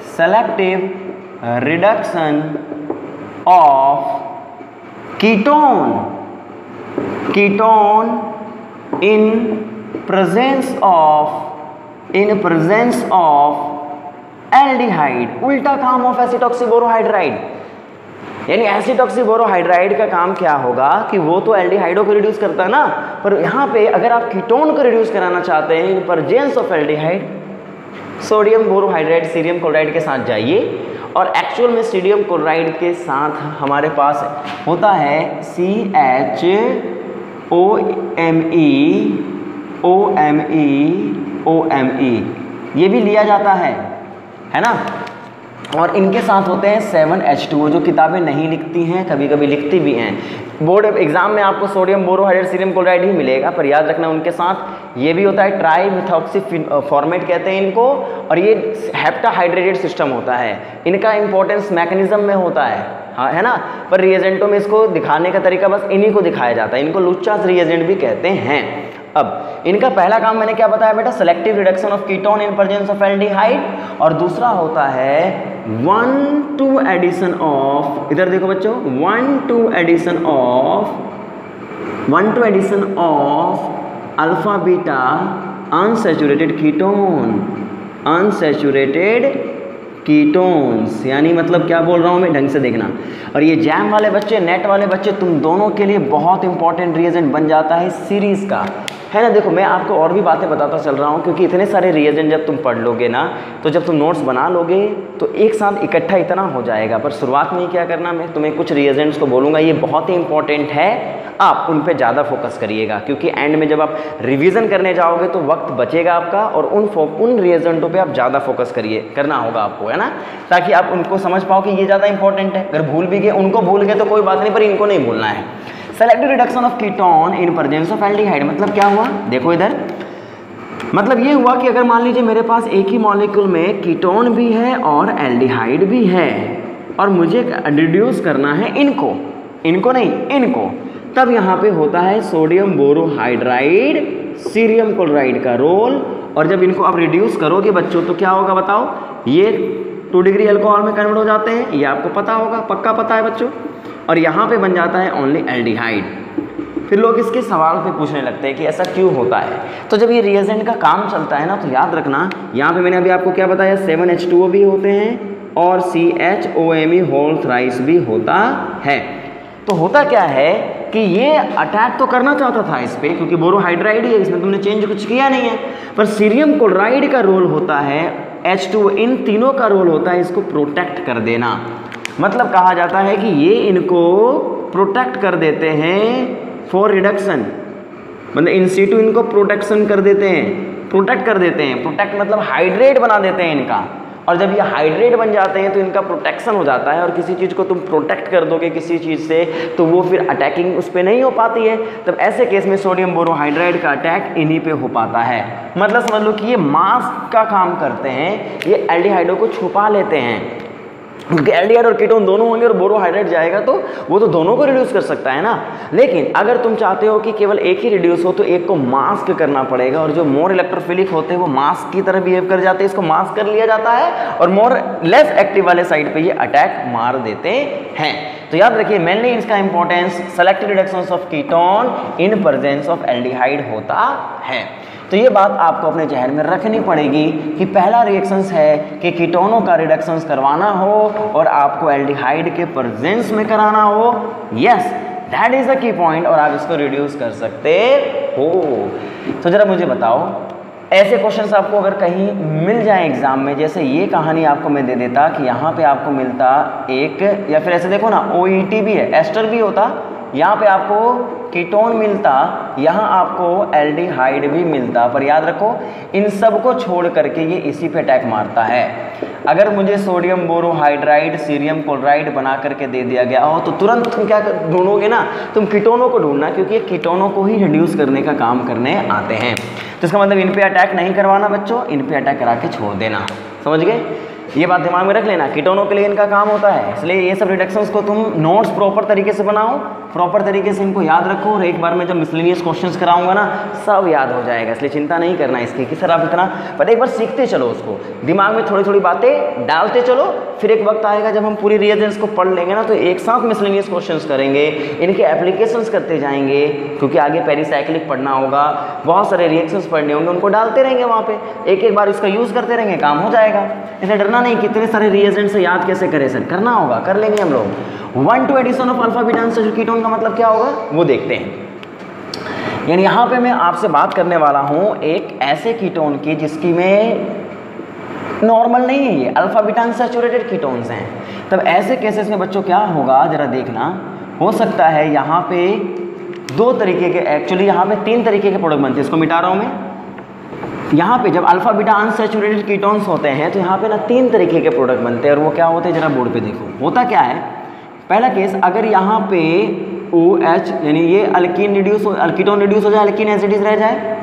selective reduction of ketone in presence of aldehyde. उल्टा काम ऑफ एसिटॉक्सीबोरोहाइड्राइड, यानी एसिटॉक्सीबोरोहाइड्राइड का काम क्या होगा कि वो तो एल्डिहाइडों को रिड्यूस करता है ना, पर यहाँ पे अगर आप कीटोन को रिड्यूस कराना चाहते हैं in presence of aldehyde, sodium borohydride cerium chloride के साथ जाइए और एक्चुअल में सोडियम क्लोराइड के साथ हमारे पास होता है CHOMe, ये भी लिया जाता है ना। और इनके साथ होते हैं 7H2O, जो किताबें नहीं लिखती हैं, कभी कभी लिखती भी हैं। बोर्ड एग्जाम में आपको सोडियम बोरोहाइड्राइड सीरियम क्लोराइड ही मिलेगा, पर याद रखना उनके साथ ये भी होता है, ट्राई मिथॉक्सी फॉर्मेट कहते हैं इनको, और ये हेप्टाहाइड्रेटेड सिस्टम होता है। इनका इंपॉर्टेंस मैकेनिज्म में होता है, हाँ है ना, पर रिएजेंटों में इसको दिखाने का तरीका बस इन्हीं को दिखाया जाता है। इनको लुच्चास रिएजेंट भी कहते हैं। अब इनका पहला काम मैंने क्या बताया बेटा, selective reduction of ketone in presence of aldehyde, और दूसरा होता है 1-2 एडिशन ऑफ, इधर देखो बच्चों, 1-2 addition of alpha beta unsaturated ketones. यानी मतलब क्या बोल रहा हूँ मैं, ढंग से देखना। और ये जैम वाले बच्चे, नेट वाले बच्चे, तुम दोनों के लिए बहुत इंपॉर्टेंट रिएजेंट बन जाता है सीरीज़ का, है ना। देखो मैं आपको और भी बातें बताता चल रहा हूँ क्योंकि इतने सारे रिएजेंट जब तुम पढ़ लोगे ना, तो जब तुम नोट्स बना लोगे तो एक साथ इकट्ठा इतना हो जाएगा। पर शुरुआत में ही क्या करना, मैं तुम्हें कुछ रिएजेंट्स को बोलूँगा, ये बहुत ही इंपॉर्टेंट है, आप उन पे ज़्यादा फोकस करिएगा क्योंकि एंड में जब आप रिवीजन करने जाओगे तो वक्त बचेगा आपका, और उन रिएजेंटों पे आप ज़्यादा फोकस करना होगा आपको, है ना, ताकि आप उनको समझ पाओ कि ये ज़्यादा इंपॉर्टेंट है। अगर भूल भी गए, उनको भूल गए तो कोई बात नहीं, पर इनको नहीं भूलना है। Selective reduction of ketone in presence of aldehyde, मतलब क्या हुआ, देखो इधर, मतलब ये हुआ कि अगर मान लीजिए मेरे पास एक ही मॉलिक्यूल में कीटोन भी है और एल्डिहाइड भी है और मुझे रिड्यूस करना है इनको, इनको नहीं इनको, तब यहाँ पे होता है सोडियम बोरोहाइड्राइड सीरियम क्लोराइड का रोल। और जब इनको आप रिड्यूस करोगे बच्चों तो क्या होगा बताओ, ये 2 डिग्री अल्कोहल में कन्वर्ट हो जाते हैं, ये आपको पता होगा, पक्का पता है बच्चों। और यहाँ पे बन जाता है ओनली एल्डिहाइड। फिर लोग इसके सवाल पे पूछने लगते हैं कि ऐसा क्यों होता है। तो जब ये रिएजेंट का काम चलता है ना तो याद रखना, यहाँ पे मैंने अभी आपको क्या बताया, 7H2O भी होते हैं और CHOMe होल थ्राइस भी होता है। तो होता क्या है कि ये अटैक तो करना चाहता था इस पर, क्योंकि बोरोहाइड्राइड है, इसमें तुमने चेंज कुछ किया नहीं है, पर सीरियम क्लोराइड का रोल होता है, H2O, इन तीनों का रोल होता है इसको प्रोटेक्ट कर देना। मतलब कहा जाता है कि ये इनको प्रोटेक्ट कर देते हैं फॉर रिडक्शन, मतलब इन situ इनको प्रोटेक्शन कर देते हैं, प्रोटेक्ट कर देते हैं, प्रोटेक्ट मतलब हाइड्रेट बना देते हैं इनका। और जब ये हाइड्रेट बन जाते हैं तो इनका प्रोटेक्शन हो जाता है, और किसी चीज़ को तुम प्रोटेक्ट कर दोगे किसी चीज़ से तो वो फिर अटैकिंग उस पर नहीं हो पाती है। तब ऐसे केस में सोडियम बोरोहाइड्राइड का अटैक इन्हीं पे हो पाता है। मतलब समझ लो कि ये मास्क का काम करते हैं, ये एल्डिहाइडों को छुपा लेते हैं, क्योंकि एल्डिहाइड और कीटोन दोनों होंगे और बोरोहाइड्राइड जाएगा तो वो तो दोनों को रिड्यूस कर सकता है ना। लेकिन अगर तुम चाहते हो कि केवल एक ही रिड्यूस हो तो एक को मास्क करना पड़ेगा, और जो मोर इलेक्ट्रोफिलिक होते हैं वो मास्क की तरह बिहेव कर जाते हैं, इसको मास्क कर लिया जाता है और मोर लेस एक्टिव वाले साइड पे ये अटैक मार देते हैं। तो याद रखिए मेनली इसका importance selective reduction of ketone in presence of aldehyde होता है। तो ये बात आपको अपने जहन में रखनी पड़ेगी कि पहला रिएक्शंस है कि कीटोनों का रिडक्शंस करवाना हो और आपको एल्डिहाइड के प्रेजेंस में कराना हो। यस, दैट इज अ की पॉइंट, और आप इसको रिड्यूस कर सकते हो। तो जरा मुझे बताओ, ऐसे क्वेश्चंस आपको अगर कहीं मिल जाए एग्जाम में, जैसे ये कहानी आपको मैं दे देता कि यहाँ पे आपको मिलता एक, या फिर ऐसे देखो ना OET भी है, एस्टर भी होता, यहाँ पे आपको कीटोन मिलता, यहाँ आपको एल्डिहाइड भी मिलता, पर याद रखो इन सब को छोड़ करके ये इसी पे अटैक मारता है। अगर मुझे सोडियम बोरोहाइड्राइड सीरियम क्लोराइड बना करके दे दिया गया हो तो तुरंत तुम क्या ढूंढोगे ना, तुम कीटोनों को ढूंढना, क्योंकि ये कीटोनों को ही रिड्यूस करने का काम करने आते हैं। तो इसका मतलब इन पे अटैक नहीं करवाना बच्चों, इन पे अटैक करा के छोड़ देना। समझ गए? ये बात दिमाग में रख लेना, कीटोनों के लिए इनका काम होता है, इसलिए ये सब रिडक्शंस को तुम नोट्स प्रॉपर तरीके से बनाओ, प्रॉपर तरीके से इनको याद रखो, और एक बार में जब मिसलेनियस क्वेश्चंस कराऊंगा ना सब याद हो जाएगा। इसलिए चिंता नहीं करना इसकी कि सर आप इतना, पर एक बार सीखते चलो, उसको दिमाग में थोड़ी थोड़ी बातें डालते चलो, फिर एक वक्त आएगा जब हम पूरी रिएजेंट्स को पढ़ लेंगे ना तो एक साथ मिसलेनियस क्वेश्चंस करेंगे, इनके एप्लीकेशंस करते जाएंगे, क्योंकि आगे पेरिसाइक्लिक पढ़ना होगा, बहुत सारे रिएक्शंस पढ़ने होंगे, उनको डालते रहेंगे वहाँ पे, एक एक बार इसका यूज़ करते रहेंगे, काम हो जाएगा। इसलिए डरना नहीं, कितने सारे रिएजेंट्स से याद कैसे करें सर, करना होगा, कर लेंगे हम लोग। 1 addition of alpha beta unsaturated ketone का मतलब क्या होगा वो देखते हैं। यानी यहाँ पे मैं आपसे बात करने वाला हूँ एक ऐसे कीटोन की जिसकी में नॉर्मल नहीं है, ये अल्फा बीटा अनसैचुरेटेड कीटोन्स हैं। तब ऐसे केसेस में बच्चों क्या होगा जरा देखना, हो सकता है यहाँ पे 2 तरीके के, एक्चुअली यहाँ पे 3 तरीके के प्रोडक्ट बनते हैं, इसको मिटा रहा हूँ मैं। यहाँ पे जब अल्फा बीटा अनसैचुरेटेड कीटोन्स होते हैं तो यहाँ पे ना 3 तरीके के प्रोडक्ट बनते हैं, और वो क्या होते हैं जरा बोर्ड पे देखो। होता क्या है, पहला केस, अगर यहाँ पे OH यानी ये अल्कीन रिड्यूस हो, कीटोन रिड्यूस हो जाए, अल्कीन एसिडिस रह जाए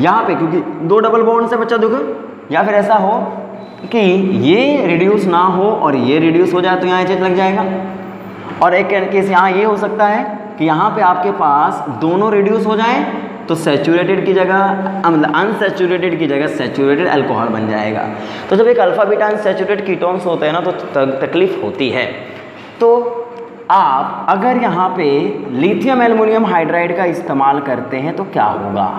यहाँ पे, क्योंकि 2 डबल बॉन्ड से बच्चा देखो, या फिर ऐसा हो कि ये रिड्यूस ना हो और ये रिड्यूस हो जाए तो यहाँ एच लग जाएगा। और एक केस यहाँ ये हो सकता है कि यहाँ पे आपके पास दोनों रिड्यूस हो जाएं तो सैचुरेटेड की जगह, मतलब अनसैचुरेटेड की जगह सैचुरेटेड अल्कोहल बन जाएगा। तो जब एक अल्फा बीटा अनसैचुरेटेड कीटोन्स होते हैं ना तो तकलीफ होती है। तो आप अगर यहाँ पे लिथियम एल्युमिनियम हाइड्राइड का इस्तेमाल करते हैं तो क्या होगा,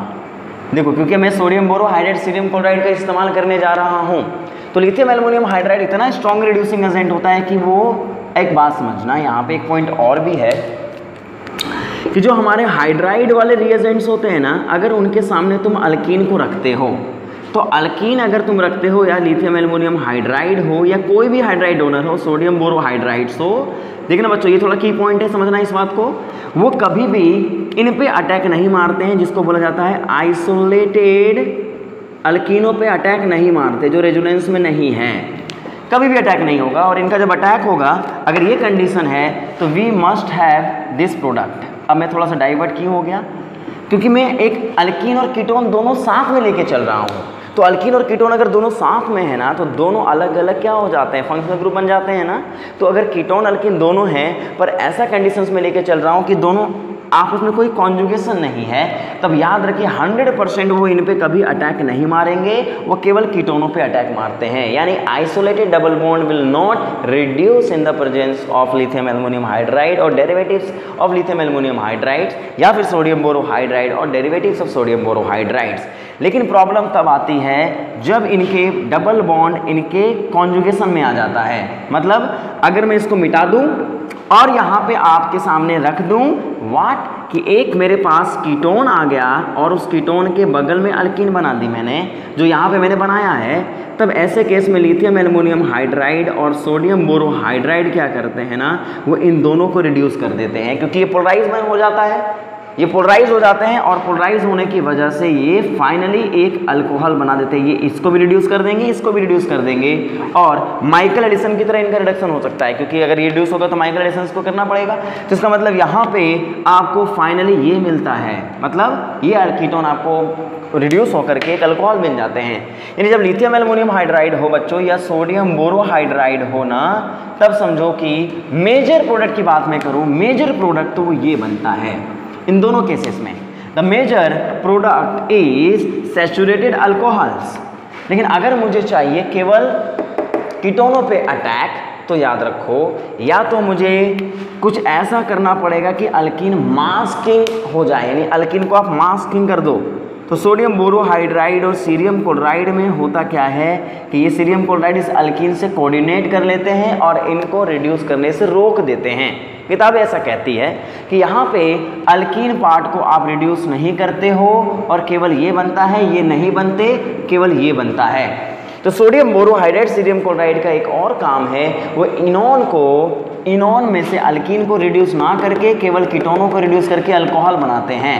देखो, क्योंकि मैं सोडियम बोरोहाइड्राइड सीरियम क्लोराइड का इस्तेमाल करने जा रहा हूँ, तो लिथियम एल्युमिनियम हाइड्राइड इतना स्ट्रॉन्ग रिड्यूसिंग एजेंट होता है कि वो, एक बात समझना, यहाँ पे एक पॉइंट और भी है कि जो हमारे हाइड्राइड वाले रिएजेंट्स होते हैं ना, अगर उनके सामने तुम अल्कीन को रखते हो तो अल्कीन अगर तुम रखते हो, या लिथियम एल्युमिनियम हाइड्राइड हो या कोई भी हाइड्राइड डोनर हो, सोडियम बोरोहाइड्राइड्स हो, देखना बच्चों ये थोड़ा की पॉइंट है, समझना इस बात को, वो कभी भी इन पे अटैक नहीं मारते हैं, जिसको बोला जाता है आइसोलेटेड अल्कीनों पे अटैक नहीं मारते, जो रेजोनेंस में नहीं है, कभी भी अटैक नहीं होगा। और इनका जब अटैक होगा, अगर ये कंडीशन है तो we must have this product, अब मैं थोड़ा सा डाइवर्ट क्यों हो गया, क्योंकि मैं एक अल्कीन और कीटोन दोनों साथ में लेके चल रहा हूँ। तो अल्कीन और कीटोन अगर दोनों साथ में है ना, तो दोनों अलग अलग क्या हो जाते हैं, फंक्शनल ग्रुप बन जाते हैं ना। तो अगर कीटोन अल्कीन दोनों हैं, पर ऐसा कंडीशंस में लेके चल रहा हूँ कि दोनों आपस में कोई कॉन्जुगेशन नहीं है, तब याद रखिए 100% वो इन पे कभी अटैक नहीं मारेंगे, वो केवल कीटोनों पे अटैक मारते हैं। यानी isolated double bond will not reduce in the presence of lithium aluminium hydride और derivatives of lithium aluminium hydrides, या फिर सोडियम बोरोहाइड्राइड और डेरिवेटिव्स ऑफ सोडियम बोरोहाइड्राइड्स। लेकिन प्रॉब्लम तब आती है जब इनके डबल बॉन्ड इनके कॉन्जुगेशन में आ जाता है। मतलब अगर मैं इसको मिटा दूं और यहाँ पे आपके सामने रख दूं वाट कि एक मेरे पास कीटोन आ गया और उस कीटोन के बगल में अल्कीन बना दी मैंने, जो यहाँ पे मैंने बनाया है, तब ऐसे केस में लिथियम एल्युमिनियम हाइड्राइड और सोडियम बोरोहाइड्राइड क्या करते हैं ना, वो इन दोनों को रिड्यूस कर देते हैं, क्योंकि ये पोलराइज हो जाता है, ये पोलराइज हो जाते हैं, और पोलराइज होने की वजह से ये फाइनली एक अल्कोहल बना देते हैं। ये इसको भी रिड्यूस कर देंगे, इसको भी रिड्यूस कर देंगे, और माइकल एडिसन की तरह इनका रिडक्शन हो सकता है, क्योंकि अगर ये रिड्यूस होगा तो माइकल एडिसन को करना पड़ेगा। तो इसका मतलब यहाँ पे आपको फाइनली ये मिलता है, मतलब ये कीटोन आपको रिड्यूस होकर के एक अल्कोहल बन जाते हैं। यानी जब लिथियम एल्युमिनियम हाइड्राइड हो बच्चों, या सोडियम बोरोहाइड्राइड हो ना, तब समझो कि मेजर प्रोडक्ट की बात मैं करूँ, मेजर प्रोडक्ट तो वो ये बनता है इन दोनों केसेस में। The major product is saturated alcohols. लेकिन अगर मुझे चाहिए केवल कीटोनों पे अटैक, तो याद रखो या तो मुझे कुछ ऐसा करना पड़ेगा कि अल्कीन मास्किंग हो जाए, यानी अल्कीन को आप मास्किंग कर दो। तो सोडियम बोरोहाइड्राइड और सीरियम क्लोराइड में होता क्या है कि ये सीरियम क्लोराइड इस अल्कीन से कोऑर्डिनेट कर लेते हैं और इनको रिड्यूस करने से रोक देते हैं। किताब ऐसा कहती है कि यहाँ पे अल्कीन पार्ट को आप रिड्यूस नहीं करते हो और केवल ये बनता है, ये नहीं बनते, केवल ये बनता है। तो सोडियम बोरोहाइड्राइड सीरियम क्लोराइड का एक और काम है, वो इनोन में से अल्कीन को रिड्यूस ना करके केवल कीटोनों को रिड्यूस करके अल्कोहल बनाते हैं।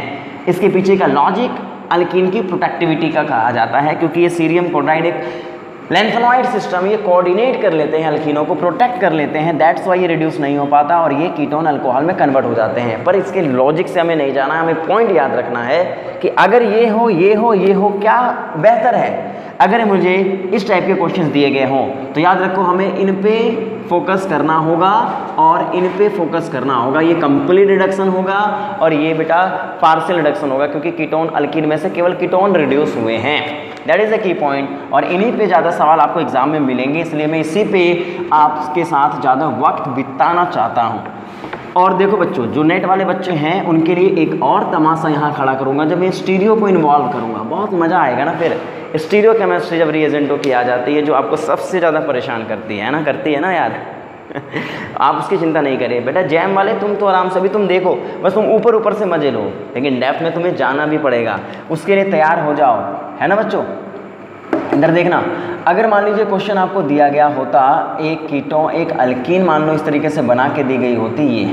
इसके पीछे का लॉजिक अल्कीन की प्रोटेक्टिविटी का कहा जाता है, क्योंकि ये सीरियम क्लोराइड एक लेंथेनॉइड सिस्टम, ये कोऑर्डिनेट कर लेते हैं अल्कीनों को, प्रोटेक्ट कर लेते हैं, दैट्स वाई ये रिड्यूस नहीं हो पाता और ये कीटोन अल्कोहल में कन्वर्ट हो जाते हैं। पर इसके लॉजिक से हमें नहीं जाना, हमें पॉइंट याद रखना है कि अगर ये हो, ये हो, ये हो, क्या बेहतर है। अगर मुझे इस टाइप के क्वेश्चंस दिए गए हों तो याद रखो हमें इन पे फोकस करना होगा और इन पे फोकस करना होगा। ये कंप्लीट रिडक्शन होगा और ये बेटा पार्शियल रिडक्शन होगा, क्योंकि कीटोन अल्कीन में से केवल कीटोन रिड्यूस हुए हैं। That is the key point, और इन्हीं पे ज़्यादा सवाल आपको एग्जाम में मिलेंगे, इसलिए मैं इसी पे आपके साथ ज़्यादा वक्त बिताना चाहता हूँ। और देखो बच्चों, जो नेट वाले बच्चे हैं उनके लिए एक और तमाशा यहाँ खड़ा करूँगा जब मैं स्टीरियो को इन्वॉल्व करूँगा, बहुत मज़ा आएगा ना। फिर स्टीरियो केमिस्ट्री जब रिएजेंटों की आ जाती है, जो आपको सबसे ज़्यादा परेशान करती है ना यार आप उसकी चिंता नहीं करें बेटा। जैम वाले तुम तो आराम से, भी तुम देखो, बस तुम ऊपर ऊपर से मजे लो, लेकिन डेप्थ में तुम्हें जाना भी पड़ेगा, उसके लिए तैयार हो जाओ, है ना बच्चों। इधर देखना, अगर मान लीजिए क्वेश्चन आपको दिया गया होता, एक कीटोन एक अल्कीन मान लो इस तरीके से बना के दी गई होती, ये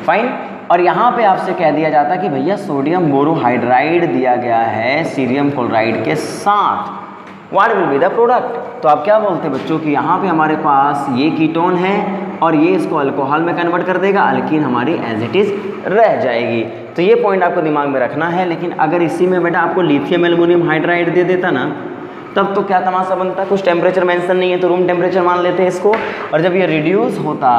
फाइन, और यहाँ पे आपसे कह दिया जाता कि भैया सोडियम बोरोहाइड्राइड दिया गया है सीरियम क्लोराइड के साथ, what will be the product. तो आप क्या बोलते बच्चों कि यहाँ पे हमारे पास ये कीटोन है और ये इसको अल्कोहल में कन्वर्ट कर देगा, अल्कीन हमारी एज इट इज़ रह जाएगी। तो ये पॉइंट आपको दिमाग में रखना है। लेकिन अगर इसी में बेटा आपको लिथियम एल्युमिनियम हाइड्राइड दे देता ना, तब तो क्या तमाशा बनता। कुछ टेम्परेचर मेंशन नहीं है तो रूम टेम्परेचर मान लेते हैं इसको, और जब ये रिड्यूस होता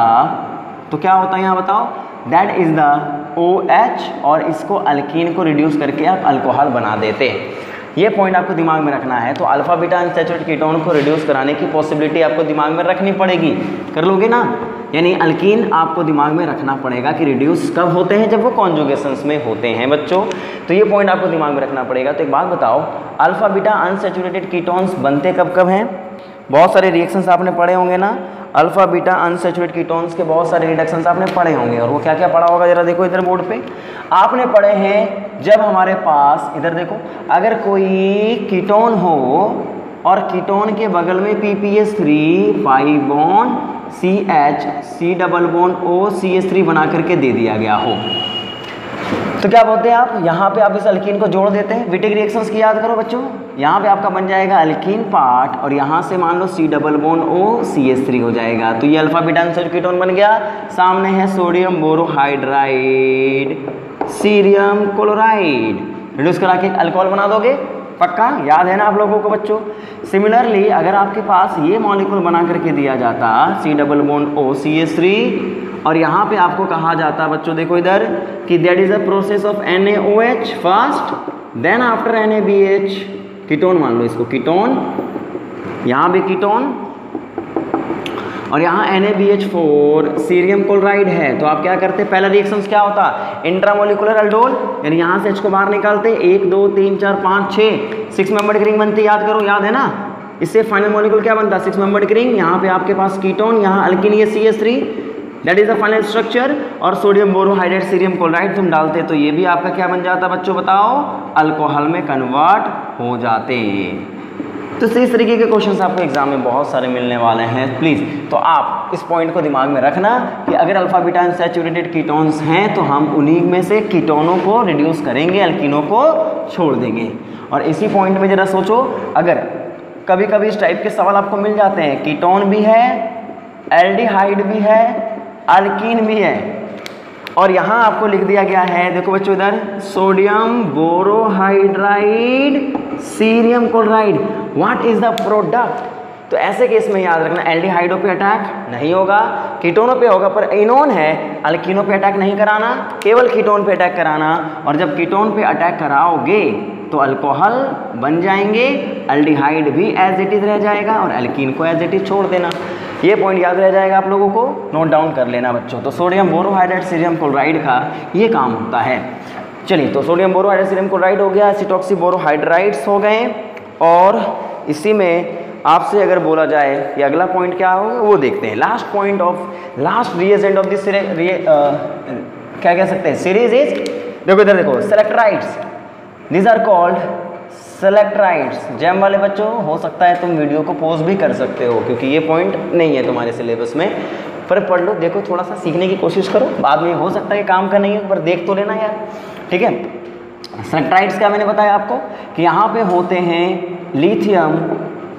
तो क्या होता है यहाँ बताओ, दैट इज़ द OH, और इसको अल्कीन को रिड्यूस करके आप अल्कोहल बना देते। ये पॉइंट आपको दिमाग में रखना है। तो अल्फा बीटा अनसैचुरेटेड कीटोन को रिड्यूस कराने की पॉसिबिलिटी आपको दिमाग में रखनी पड़ेगी, कर लोगे ना। यानी अल्कीन आपको दिमाग में रखना पड़ेगा कि रिड्यूस कब होते हैं, जब वो कॉन्जुगेशंस में होते हैं बच्चों। तो ये पॉइंट आपको दिमाग में रखना पड़ेगा। तो एक बात बताओ, अल्फा बीटा अनसैचुरेटेड कीटोन्स बनते कब कब हैं। बहुत सारे रिएक्शंस आपने पढ़े होंगे ना, अल्फा बीटा अनसैचुरेटेड कीटोन्स के बहुत सारे रिडक्शंस आपने पढ़े होंगे। और वो क्या क्या पढ़ा होगा जरा देखो इधर बोर्ड पे, आपने पढ़े हैं जब हमारे पास, इधर देखो, अगर कोई कीटोन हो और कीटोन के बगल में PPS3 pi bond CH C double bond O CH3 बना करके दे दिया गया हो, तो क्या बोलते हैं आप, यहाँ पे आप इस अल्कीन को जोड़ देते हैं। विटिक रिएक्शंस की याद करो बच्चों, यहाँ पे आपका बन जाएगा अल्कीन पार्ट और यहाँ से मान लो C double bond O CH3 हो जाएगा। तो ये अल्फा बीटा अनसैचुरेटेड कीटोन बन गया। सामने है sodium borohydride cerium chloride, reduce करा के अल्कोहल बना दोगे, पक्का याद है ना आप लोगों को बच्चों। सिमिलरली अगर आपके पास ये मॉलिक्यूल बना करके दिया जाता C double bond O CH3 और यहाँ पे आपको कहा जाता बच्चों, देखो इधर कि that is a process of NaOH first then after NaBH, ketone मान लो इसको कीटोन, यहाँ भी कीटोन और यहाँ NaBH4 सीरियम क्लोराइड है। तो आप क्या करते, पहला रिएक्शन क्या होता, इंट्रामोलिकुलर अल्डोल, यानी यहाँ से H को बाहर निकालते, 1 2 3 4 5 6 मेंबर्ड रिंग बनती, याद करो, याद है ना। इससे फाइनल मॉलिक्यूल क्या बनता, 6 मेंबर्ड रिंग। यहाँ पे आपके पास कीटोन, यहाँ अल्कीन, ये CH3, that is the final structure. और सोडियम बोरोहाइड्रेट सीरियम क्लोराइड तुम डालते तो ये भी आपका क्या बन जाता बच्चों, बताओ, अल्कोहल में कन्वर्ट हो जाते। तो इस तरीके के क्वेश्चंस आपको एग्जाम में बहुत सारे मिलने वाले हैं प्लीज़। तो आप इस पॉइंट को दिमाग में रखना कि अगर अल्फा बीटा अनसैचुरेटेड कीटोन्स हैं तो हम उन्हीं में से कीटोनों को रिड्यूस करेंगे, अल्कीनों को छोड़ देंगे। और इसी पॉइंट में ज़रा सोचो, अगर कभी कभी इस टाइप के सवाल आपको मिल जाते हैं, कीटोन भी है, एल्डिहाइड भी है, अल्कीन भी है, और यहाँ आपको लिख दिया गया है, देखो बच्चों इधर sodium borohydride cerium chloride, what is the product. तो ऐसे केस में याद रखना, एल्डिहाइडों पे अटैक नहीं होगा, कीटोनों पे होगा, पर इनोन है, अल्कीनों पे अटैक नहीं कराना, केवल कीटोन पे अटैक कराना। और जब कीटोन पे अटैक कराओगे तो अल्कोहल बन जाएंगे, एल्डिहाइड भी एज इट इज रह जाएगा और अल्कीन को एज इट इज छोड़ देना। ये पॉइंट याद रह जाएगा आप लोगों को, नोट डाउन कर लेना बच्चों। तो सोडियम बोरोहाइड्रेट सीरियम क्लोराइड का ये काम होता है। चलिए, तो सोडियम बोरोहाइड्रेट सीरियम क्लोराइड हो गया, एसिटॉक्सी बोरोहाइड्राइड्स हो गए। और इसी में आपसे अगर बोला जाए कि अगला पॉइंट क्या होगा, वो देखते हैं। Last point of last reagent of this क्या कह सकते हैं सीरीज इज, देखो इधर देखो, सेलेक्ट्राइड्स, दीज आर कॉल्ड सेलेक्ट्राइड्स। जैम वाले बच्चों, हो सकता है तुम वीडियो को पॉज भी कर सकते हो क्योंकि ये पॉइंट नहीं है तुम्हारे सिलेबस में, पर पढ़ लो, देखो, थोड़ा सा सीखने की कोशिश करो, बाद में हो सकता है काम का नहीं है, पर देख तो लेना यार, ठीक है। सेलेक्ट्राइड्स क्या मैंने बताया आपको कि यहाँ पे होते हैं लिथियम,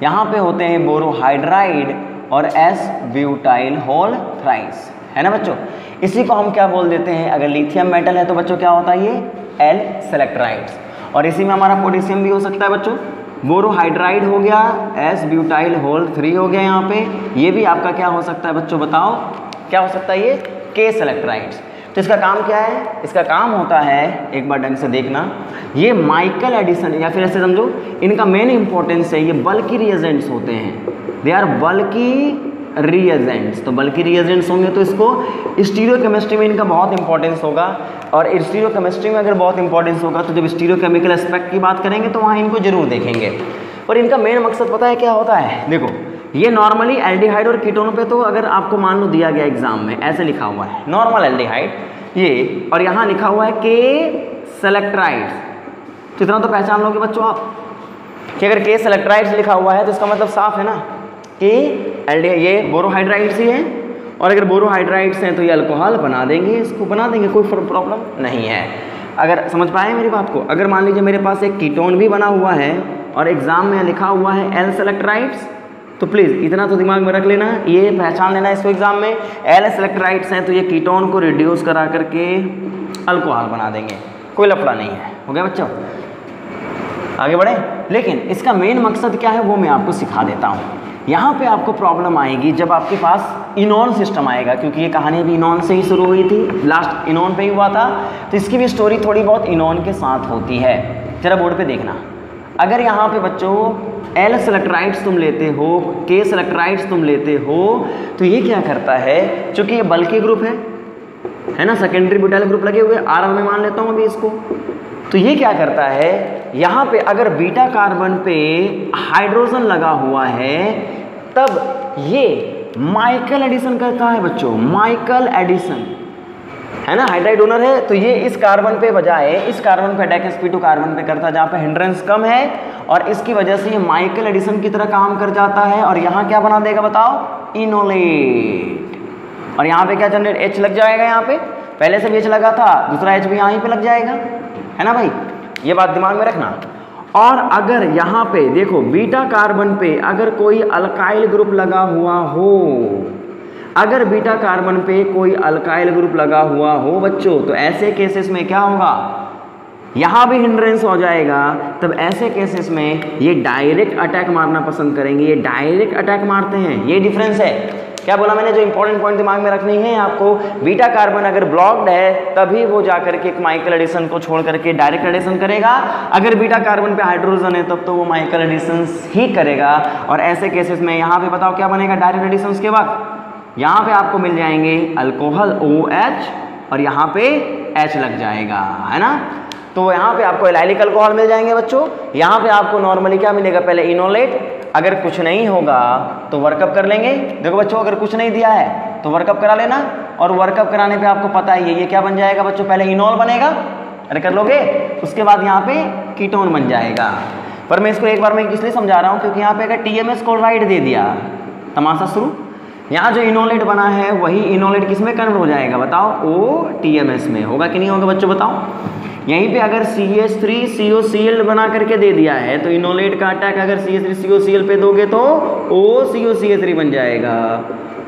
यहाँ पे होते हैं बोरोहाइड्राइड और S-ब्यूटाइल होल थ्राइस, है ना बच्चों। इसी को हम क्या बोल देते हैं, अगर लिथियम मेटल है तो बच्चों क्या होता है, ये L सेलेक्ट्राइड्स। और इसी में हमारा पोटेशियम भी हो सकता है बच्चों, बोरोहाइड्राइड हो गया, S-ब्यूटाइल होल 3 हो गया यहाँ पे, ये भी आपका क्या हो सकता है बच्चों, बताओ क्या हो सकता है, ये K सेलेक्ट्राइड्स। तो इसका काम क्या है, इसका काम होता है, एक बार ढंग से देखना, ये माइकल एडिसन, या फिर ऐसे समझो, इनका मेन इंपॉर्टेंस है, ये बल्कि रिएजेंट्स होते हैं, दे आर बल्कि रिएजेंट्स। तो बल्कि रिएजेंट्स होंगे तो इसको स्टीरियोकेमिस्ट्री में इनका बहुत इंपॉर्टेंस होगा। और स्टीरियोकेमिस्ट्री में अगर बहुत इंपॉर्टेंस होगा तो जब स्टीरियोकेमिकल एस्पेक्ट की बात करेंगे तो वहाँ इनको जरूर देखेंगे। और इनका मेन मकसद पता है क्या होता है, देखो ये नॉर्मली एल्डिहाइड और कीटोनों पे, तो अगर आपको मान लो दिया गया एग्जाम में ऐसे लिखा हुआ है नॉर्मल एल्डिहाइड ये, और यहाँ लिखा हुआ है K सेलेक्ट्राइड्स, तो इतना तो पहचान लोगे बच्चों आप कि अगर K सेलेक्ट्राइड्स लिखा हुआ है तो इसका मतलब साफ है ना कि ये बोरोहाइड्राइड्स ही है, और अगर बोरोहाइड्राइड्स हैं तो ये अल्कोहल बना देंगे, इसको बना देंगे, कोई प्रॉब्लम नहीं है। अगर समझ पाए मेरी बात को, अगर मान लीजिए मेरे पास एक कीटोन भी बना हुआ है और एग्जाम में लिखा हुआ है L सेलेक्ट्राइड्स, तो प्लीज़ इतना तो दिमाग में रख लेना, ये पहचान लेना इसको एग्जाम में, L सेलेक्ट्राइड्स हैं तो ये कीटोन को रिड्यूस करा करके अल्कोहल बना देंगे, कोई लफड़ा नहीं है। हो गया बच्चों, आगे बढ़े। लेकिन इसका मेन मकसद क्या है वो मैं आपको सिखा देता हूँ। यहाँ पे आपको प्रॉब्लम आएगी जब आपके पास इनॉन सिस्टम आएगा, क्योंकि ये कहानी भी इनॉन से ही शुरू हुई थी, लास्ट इनॉन पे ही हुआ था, तो इसकी भी स्टोरी थोड़ी बहुत इनॉन के साथ होती है। जरा बोर्ड पे देखना, अगर यहाँ पे बच्चों L सेलेक्ट्राइड्स तुम लेते हो, K सेलेक्ट्राइड्स तुम लेते हो, तो ये क्या करता है, चूँकि ये बल्कि ग्रुप है ना, सेकेंडरी ब्यूटाइल ग्रुप लगे हुए, R में मान लेता हूँ अभी इसको, तो ये क्या करता है, यहाँ पे अगर बीटा कार्बन पे हाइड्रोजन लगा हुआ है तब ये माइकल एडिशन करता है बच्चों, माइकल एडिशन, है ना, हाइड्राइड डोनर है, तो ये इस कार्बन पे बजाय इस कार्बन पे अटैक sp2 कार्बन पे करता है जहाँ पे हिंड्रेंस कम है, और इसकी वजह से ये माइकल एडिशन की तरह काम कर जाता है, और यहाँ क्या बना देगा बताओ, इनोलेट। और यहाँ पे क्या जनरेट, H लग जाएगा, यहाँ पे पहले से भी H लगा था, दूसरा H भी यहाँ पे लग जाएगा, है ना भाई, ये बात दिमाग में रखना। और अगर यहाँ पे देखो बीटा कार्बन पे अगर कोई अल्काइल ग्रुप लगा हुआ हो, अगर बीटा कार्बन पे कोई अल्काइल ग्रुप लगा हुआ हो बच्चों, तो ऐसे केसेस में क्या होगा, यहाँ भी हिंड्रेंस हो जाएगा। तब ऐसे केसेस में ये डायरेक्ट अटैक मारना पसंद करेंगे, ये डायरेक्ट अटैक मारते हैं। ये डिफरेंस है। क्या बोला मैंने, जो इंपॉर्टेंट पॉइंट दिमाग में रखनी है आपको, बीटा कार्बन अगर ब्लॉक्ड है तभी वो जाकर के एक माइकल एडिशन को छोड़ करके डायरेक्ट एडिशन करेगा। अगर बीटा कार्बन पे हाइड्रोजन है तब तो वो माइकल एडिशन ही करेगा। और ऐसे केसेस में यहाँ पे बताओ क्या बनेगा डायरेक्ट एडिशन के वक्त, यहाँ पे आपको मिल जाएंगे अल्कोहल OH और यहाँ पे H लग जाएगा, है ना। तो यहाँ पे आपको एलाइलिक अल्कोहल मिल जाएंगे बच्चों। यहाँ पे आपको नॉर्मली क्या मिलेगा, पहले इनोलेट। अगर कुछ नहीं होगा तो वर्कअप कर लेंगे। देखो बच्चों, अगर कुछ नहीं दिया है तो वर्कअप करा लेना, और वर्कअप कराने पे आपको पता ही है ये क्या बन जाएगा बच्चों, पहले इनोल बनेगा, अरे कर लोगे, उसके बाद यहाँ पे कीटोन बन जाएगा। पर मैं इसको एक बार मैं इसलिए समझा रहा हूँ क्योंकि यहाँ पे अगर TMS क्लोराइड दे दिया, तमाशा शुरू। यहाँ जो इनोलेट बना है वही इनोलेट किस में कन्वर्ट हो जाएगा बताओ, OTMS में होगा कि नहीं होगा बच्चों बताओ। यहीं पे अगर CH3COCl बना करके दे दिया है तो इनोलेट का अटैक अगर CH3COCl पे दोगे तो OCOCH3 बन जाएगा।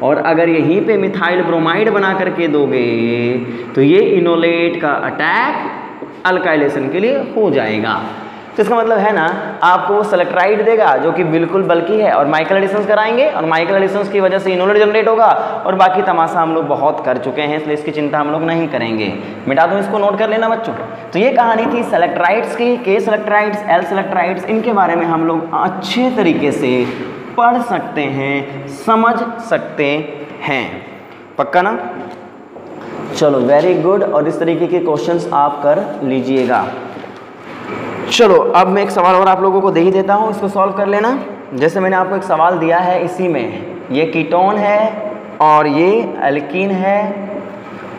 और अगर यहीं पे मिथाइल ब्रोमाइड बना करके दोगे तो ये इनोलेट का अटैक अल्काइलेशन के लिए हो जाएगा। तो इसका मतलब है ना, आपको सेलेक्ट्राइड देगा जो कि बिल्कुल बल्कि है, और माइकल एडिशंस कराएंगे, और माइकल एडिशंस की वजह से इनोलेट जनरेट होगा। और बाकी तमाशा हम लोग बहुत कर चुके हैं, इसलिए इसकी चिंता हम लोग नहीं करेंगे। मिटा दूँ इसको, नोट कर लेना बच्चों। तो ये कहानी थी सेलेक्ट्राइड्स की, K सेलेक्ट्राइड्स, L सेलेक्ट्राइड्स। इनके बारे में हम लोग अच्छे तरीके से पढ़ सकते हैं, समझ सकते हैं, पक्का ना। चलो वेरी गुड। और इस तरीके के क्वेश्चंस आप कर लीजिएगा। चलो अब मैं एक सवाल और आप लोगों को दे ही देता हूँ, इसको सॉल्व कर लेना। जैसे मैंने आपको एक सवाल दिया है, इसी में ये कीटोन है और ये एल्कीन है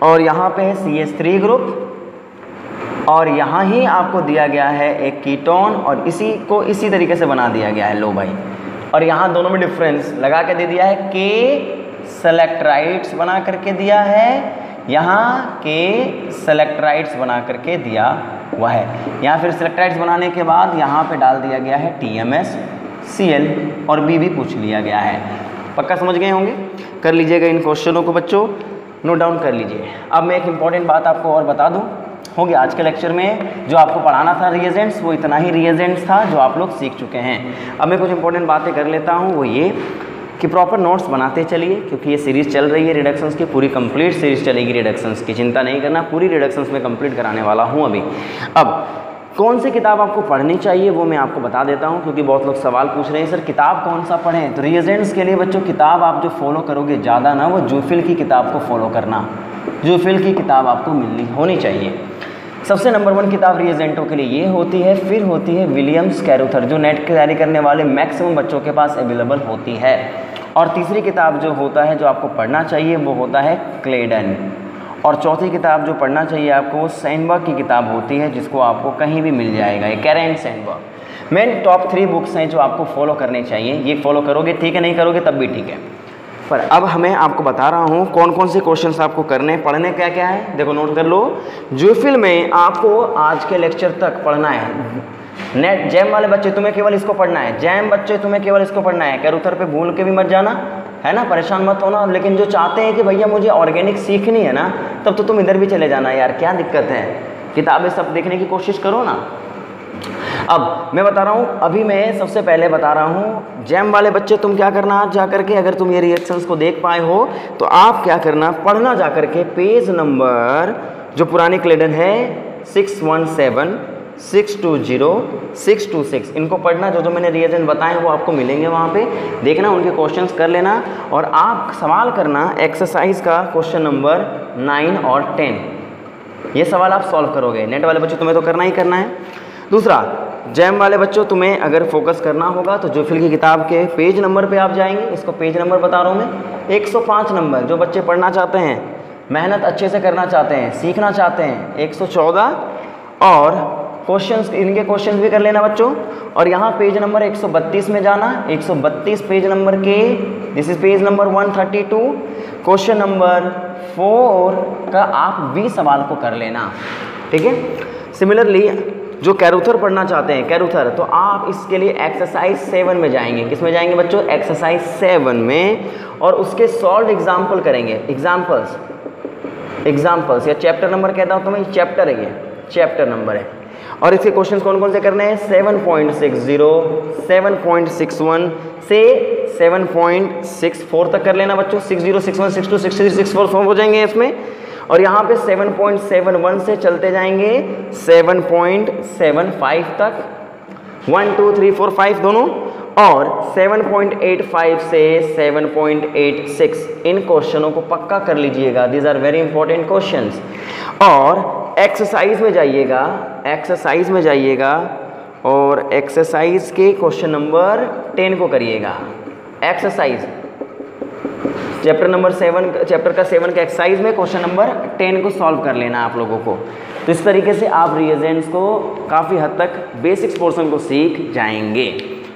और यहाँ पे है CH3 ग्रुप, और यहाँ ही आपको दिया गया है एक कीटोन और इसी को इसी तरीके से बना दिया गया है। लो भाई, और यहाँ दोनों में डिफरेंस लगा के दे दिया है, K सेलेक्ट्राइड्स बना करके दिया है, यहाँ K सेलेक्ट्राइड्स बना करके दिया हुआ है। यहाँ फिर सेलेक्ट्राइड्स बनाने के बाद यहाँ पे डाल दिया गया है TMS Cl और B भी पूछ लिया गया है। पक्का समझ गए होंगे, कर लीजिएगा इन क्वेश्चनों को बच्चों, नोट डाउन कर लीजिए। अब मैं एक इम्पॉर्टेंट बात आपको और बता दूँ, हो गया आज के लेक्चर में जो आपको पढ़ाना था रिएजेंट्स, वो इतना ही रिएजेंट्स था जो आप लोग सीख चुके हैं। अब मैं कुछ इंपॉर्टेंट बातें कर लेता हूँ, वो ये कि प्रॉपर नोट्स बनाते चलिए, क्योंकि ये सीरीज़ चल रही है रिडक्शंस की, पूरी कंप्लीट सीरीज़ चलेगी रिडक्शंस की, चिंता नहीं करना, पूरी रिडक्शंस में कंप्लीट कराने वाला हूँ अभी। अब कौन सी किताब आपको पढ़नी चाहिए वो मैं आपको बता देता हूँ, क्योंकि बहुत लोग सवाल पूछ रहे हैं सर किताब कौन सा पढ़ें। तो रिएजेंट्स के लिए बच्चों किताब आप जो फॉलो करोगे ज़्यादा ना, वो जूफिल की किताब को फॉलो करना, जूफिल की किताब आपको मिलनी होनी चाहिए। सबसे नंबर 1 किताब रिएजेंटों के लिए ये होती है। फिर होती है विलियम्स कैरुथर, जो नेट की तैयारी करने वाले मैक्सिमम बच्चों के पास अवेलेबल होती है। और तीसरी किताब जो होता है जो आपको पढ़ना चाहिए वो होता है क्लेडन। और चौथी किताब जो पढ़ना चाहिए आपको वो सैनबर्ग की किताब होती है, जिसको आपको कहीं भी मिल जाएगा, ये कैरेन सैनबर्ग। मेन टॉप 3 बुक्स हैं जो आपको फॉलो करने चाहिए, ये फॉलो करोगे ठीक है, नहीं करोगे तब भी ठीक है। पर अब हमें आपको बता रहा हूँ कौन कौन से क्वेश्चंस आपको करने पढ़ने क्या क्या है। देखो नोट कर लो, जूफिल में आपको आज के लेक्चर तक पढ़ना है। नेट जैम वाले बच्चे तुम्हें केवल इसको पढ़ना है, जैम बच्चे तुम्हें केवल इसको पढ़ना है, कैरुथर पे भूल के भी मत जाना, है ना, परेशान मत होना। लेकिन जो चाहते हैं कि भैया मुझे ऑर्गेनिक सीखनी है ना, तब तो तुम इधर भी चले जाना यार, क्या दिक्कत है, किताबें सब देखने की कोशिश करो ना। अब मैं बता रहा हूँ, अभी मैं सबसे पहले बता रहा हूँ, जैम वाले बच्चे तुम क्या करना आज जा करके, अगर तुम ये रिएक्शंस को देख पाए हो तो आप क्या करना, पढ़ना जा करके पेज नंबर जो पुरानी क्लेडन है 617, 620, 626, इनको पढ़ना। जो जो मैंने रिएजेंट बताए वो आपको मिलेंगे वहाँ पे, देखना, उनके क्वेश्चंस कर लेना। और आप सवाल करना एक्सरसाइज का क्वेश्चन नंबर 9 और 10, ये सवाल आप सॉल्व करोगे। नेट वाले बच्चों तुम्हें तो करना ही करना है। दूसरा, जैम वाले बच्चों तुम्हें अगर फोकस करना होगा तो जूफिल की किताब के पेज नंबर पे आप जाएंगे, इसको पेज नंबर बता रहा हूँ मैं, 105 नंबर। जो बच्चे पढ़ना चाहते हैं, मेहनत अच्छे से करना चाहते हैं, सीखना चाहते हैं, 114। और क्वेश्चंस, इनके क्वेश्चंस भी कर लेना बच्चों। और यहाँ पेज नंबर 132 में जाना, 132 पेज नंबर के, this is page number 132, question number 4 का आप 20 सवाल को कर लेना, ठीक है। सिमिलरली जो कैरुथर पढ़ना चाहते हैं कैरुथर, तो आप इसके लिए एक्सरसाइज 7 में जाएंगे। किस में जाएंगे बच्चों? एक्सरसाइज 7 में, और उसके सॉल्व एग्जाम्पल करेंगे। एग्जाम्पल्स या चैप्टर नंबर कहता हूँ तो मैं, चैप्टर है, ये चैप्टर नंबर है। और इसके क्वेश्चन कौन कौन से करने हैं? 7.60, 7.61 से 7.64 तक कर लेना बच्चों। 60, 61, 62, 63, 64 हो जाएंगे इसमें। और यहाँ पे 7.71 से चलते जाएंगे 7.75 तक, 1 2 3 4 5 दोनों। और 7.85 से 7.86 इन क्वेश्चनों को पक्का कर लीजिएगा। These are very important questions. और एक्सरसाइज में जाइएगा, और एक्सरसाइज के क्वेश्चन नंबर 10 को करिएगा। एक्सरसाइज चैप्टर नंबर 7, चैप्टर का 7 का एक्सरसाइज में क्वेश्चन नंबर 10 को सॉल्व कर लेना आप लोगों को। तो इस तरीके से आप रिएजेंट्स को काफ़ी हद तक बेसिक्स पोर्शन को सीख जाएंगे।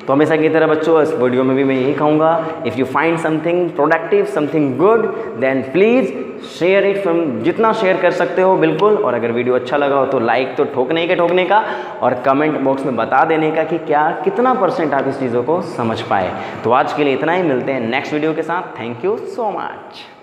तो हमेशा की तरह बच्चों इस वीडियो में भी मैं यही कहूँगा, if you find something productive, something good, then please share it from, जितना शेयर कर सकते हो बिल्कुल। और अगर वीडियो अच्छा लगा हो तो लाइक तो ठोकने का, और कमेंट बॉक्स में बता देने का कि कितना % आप इस चीज़ों को समझ पाए। तो आज के लिए इतना ही, मिलते हैं नेक्स्ट वीडियो के साथ। Thank you so much.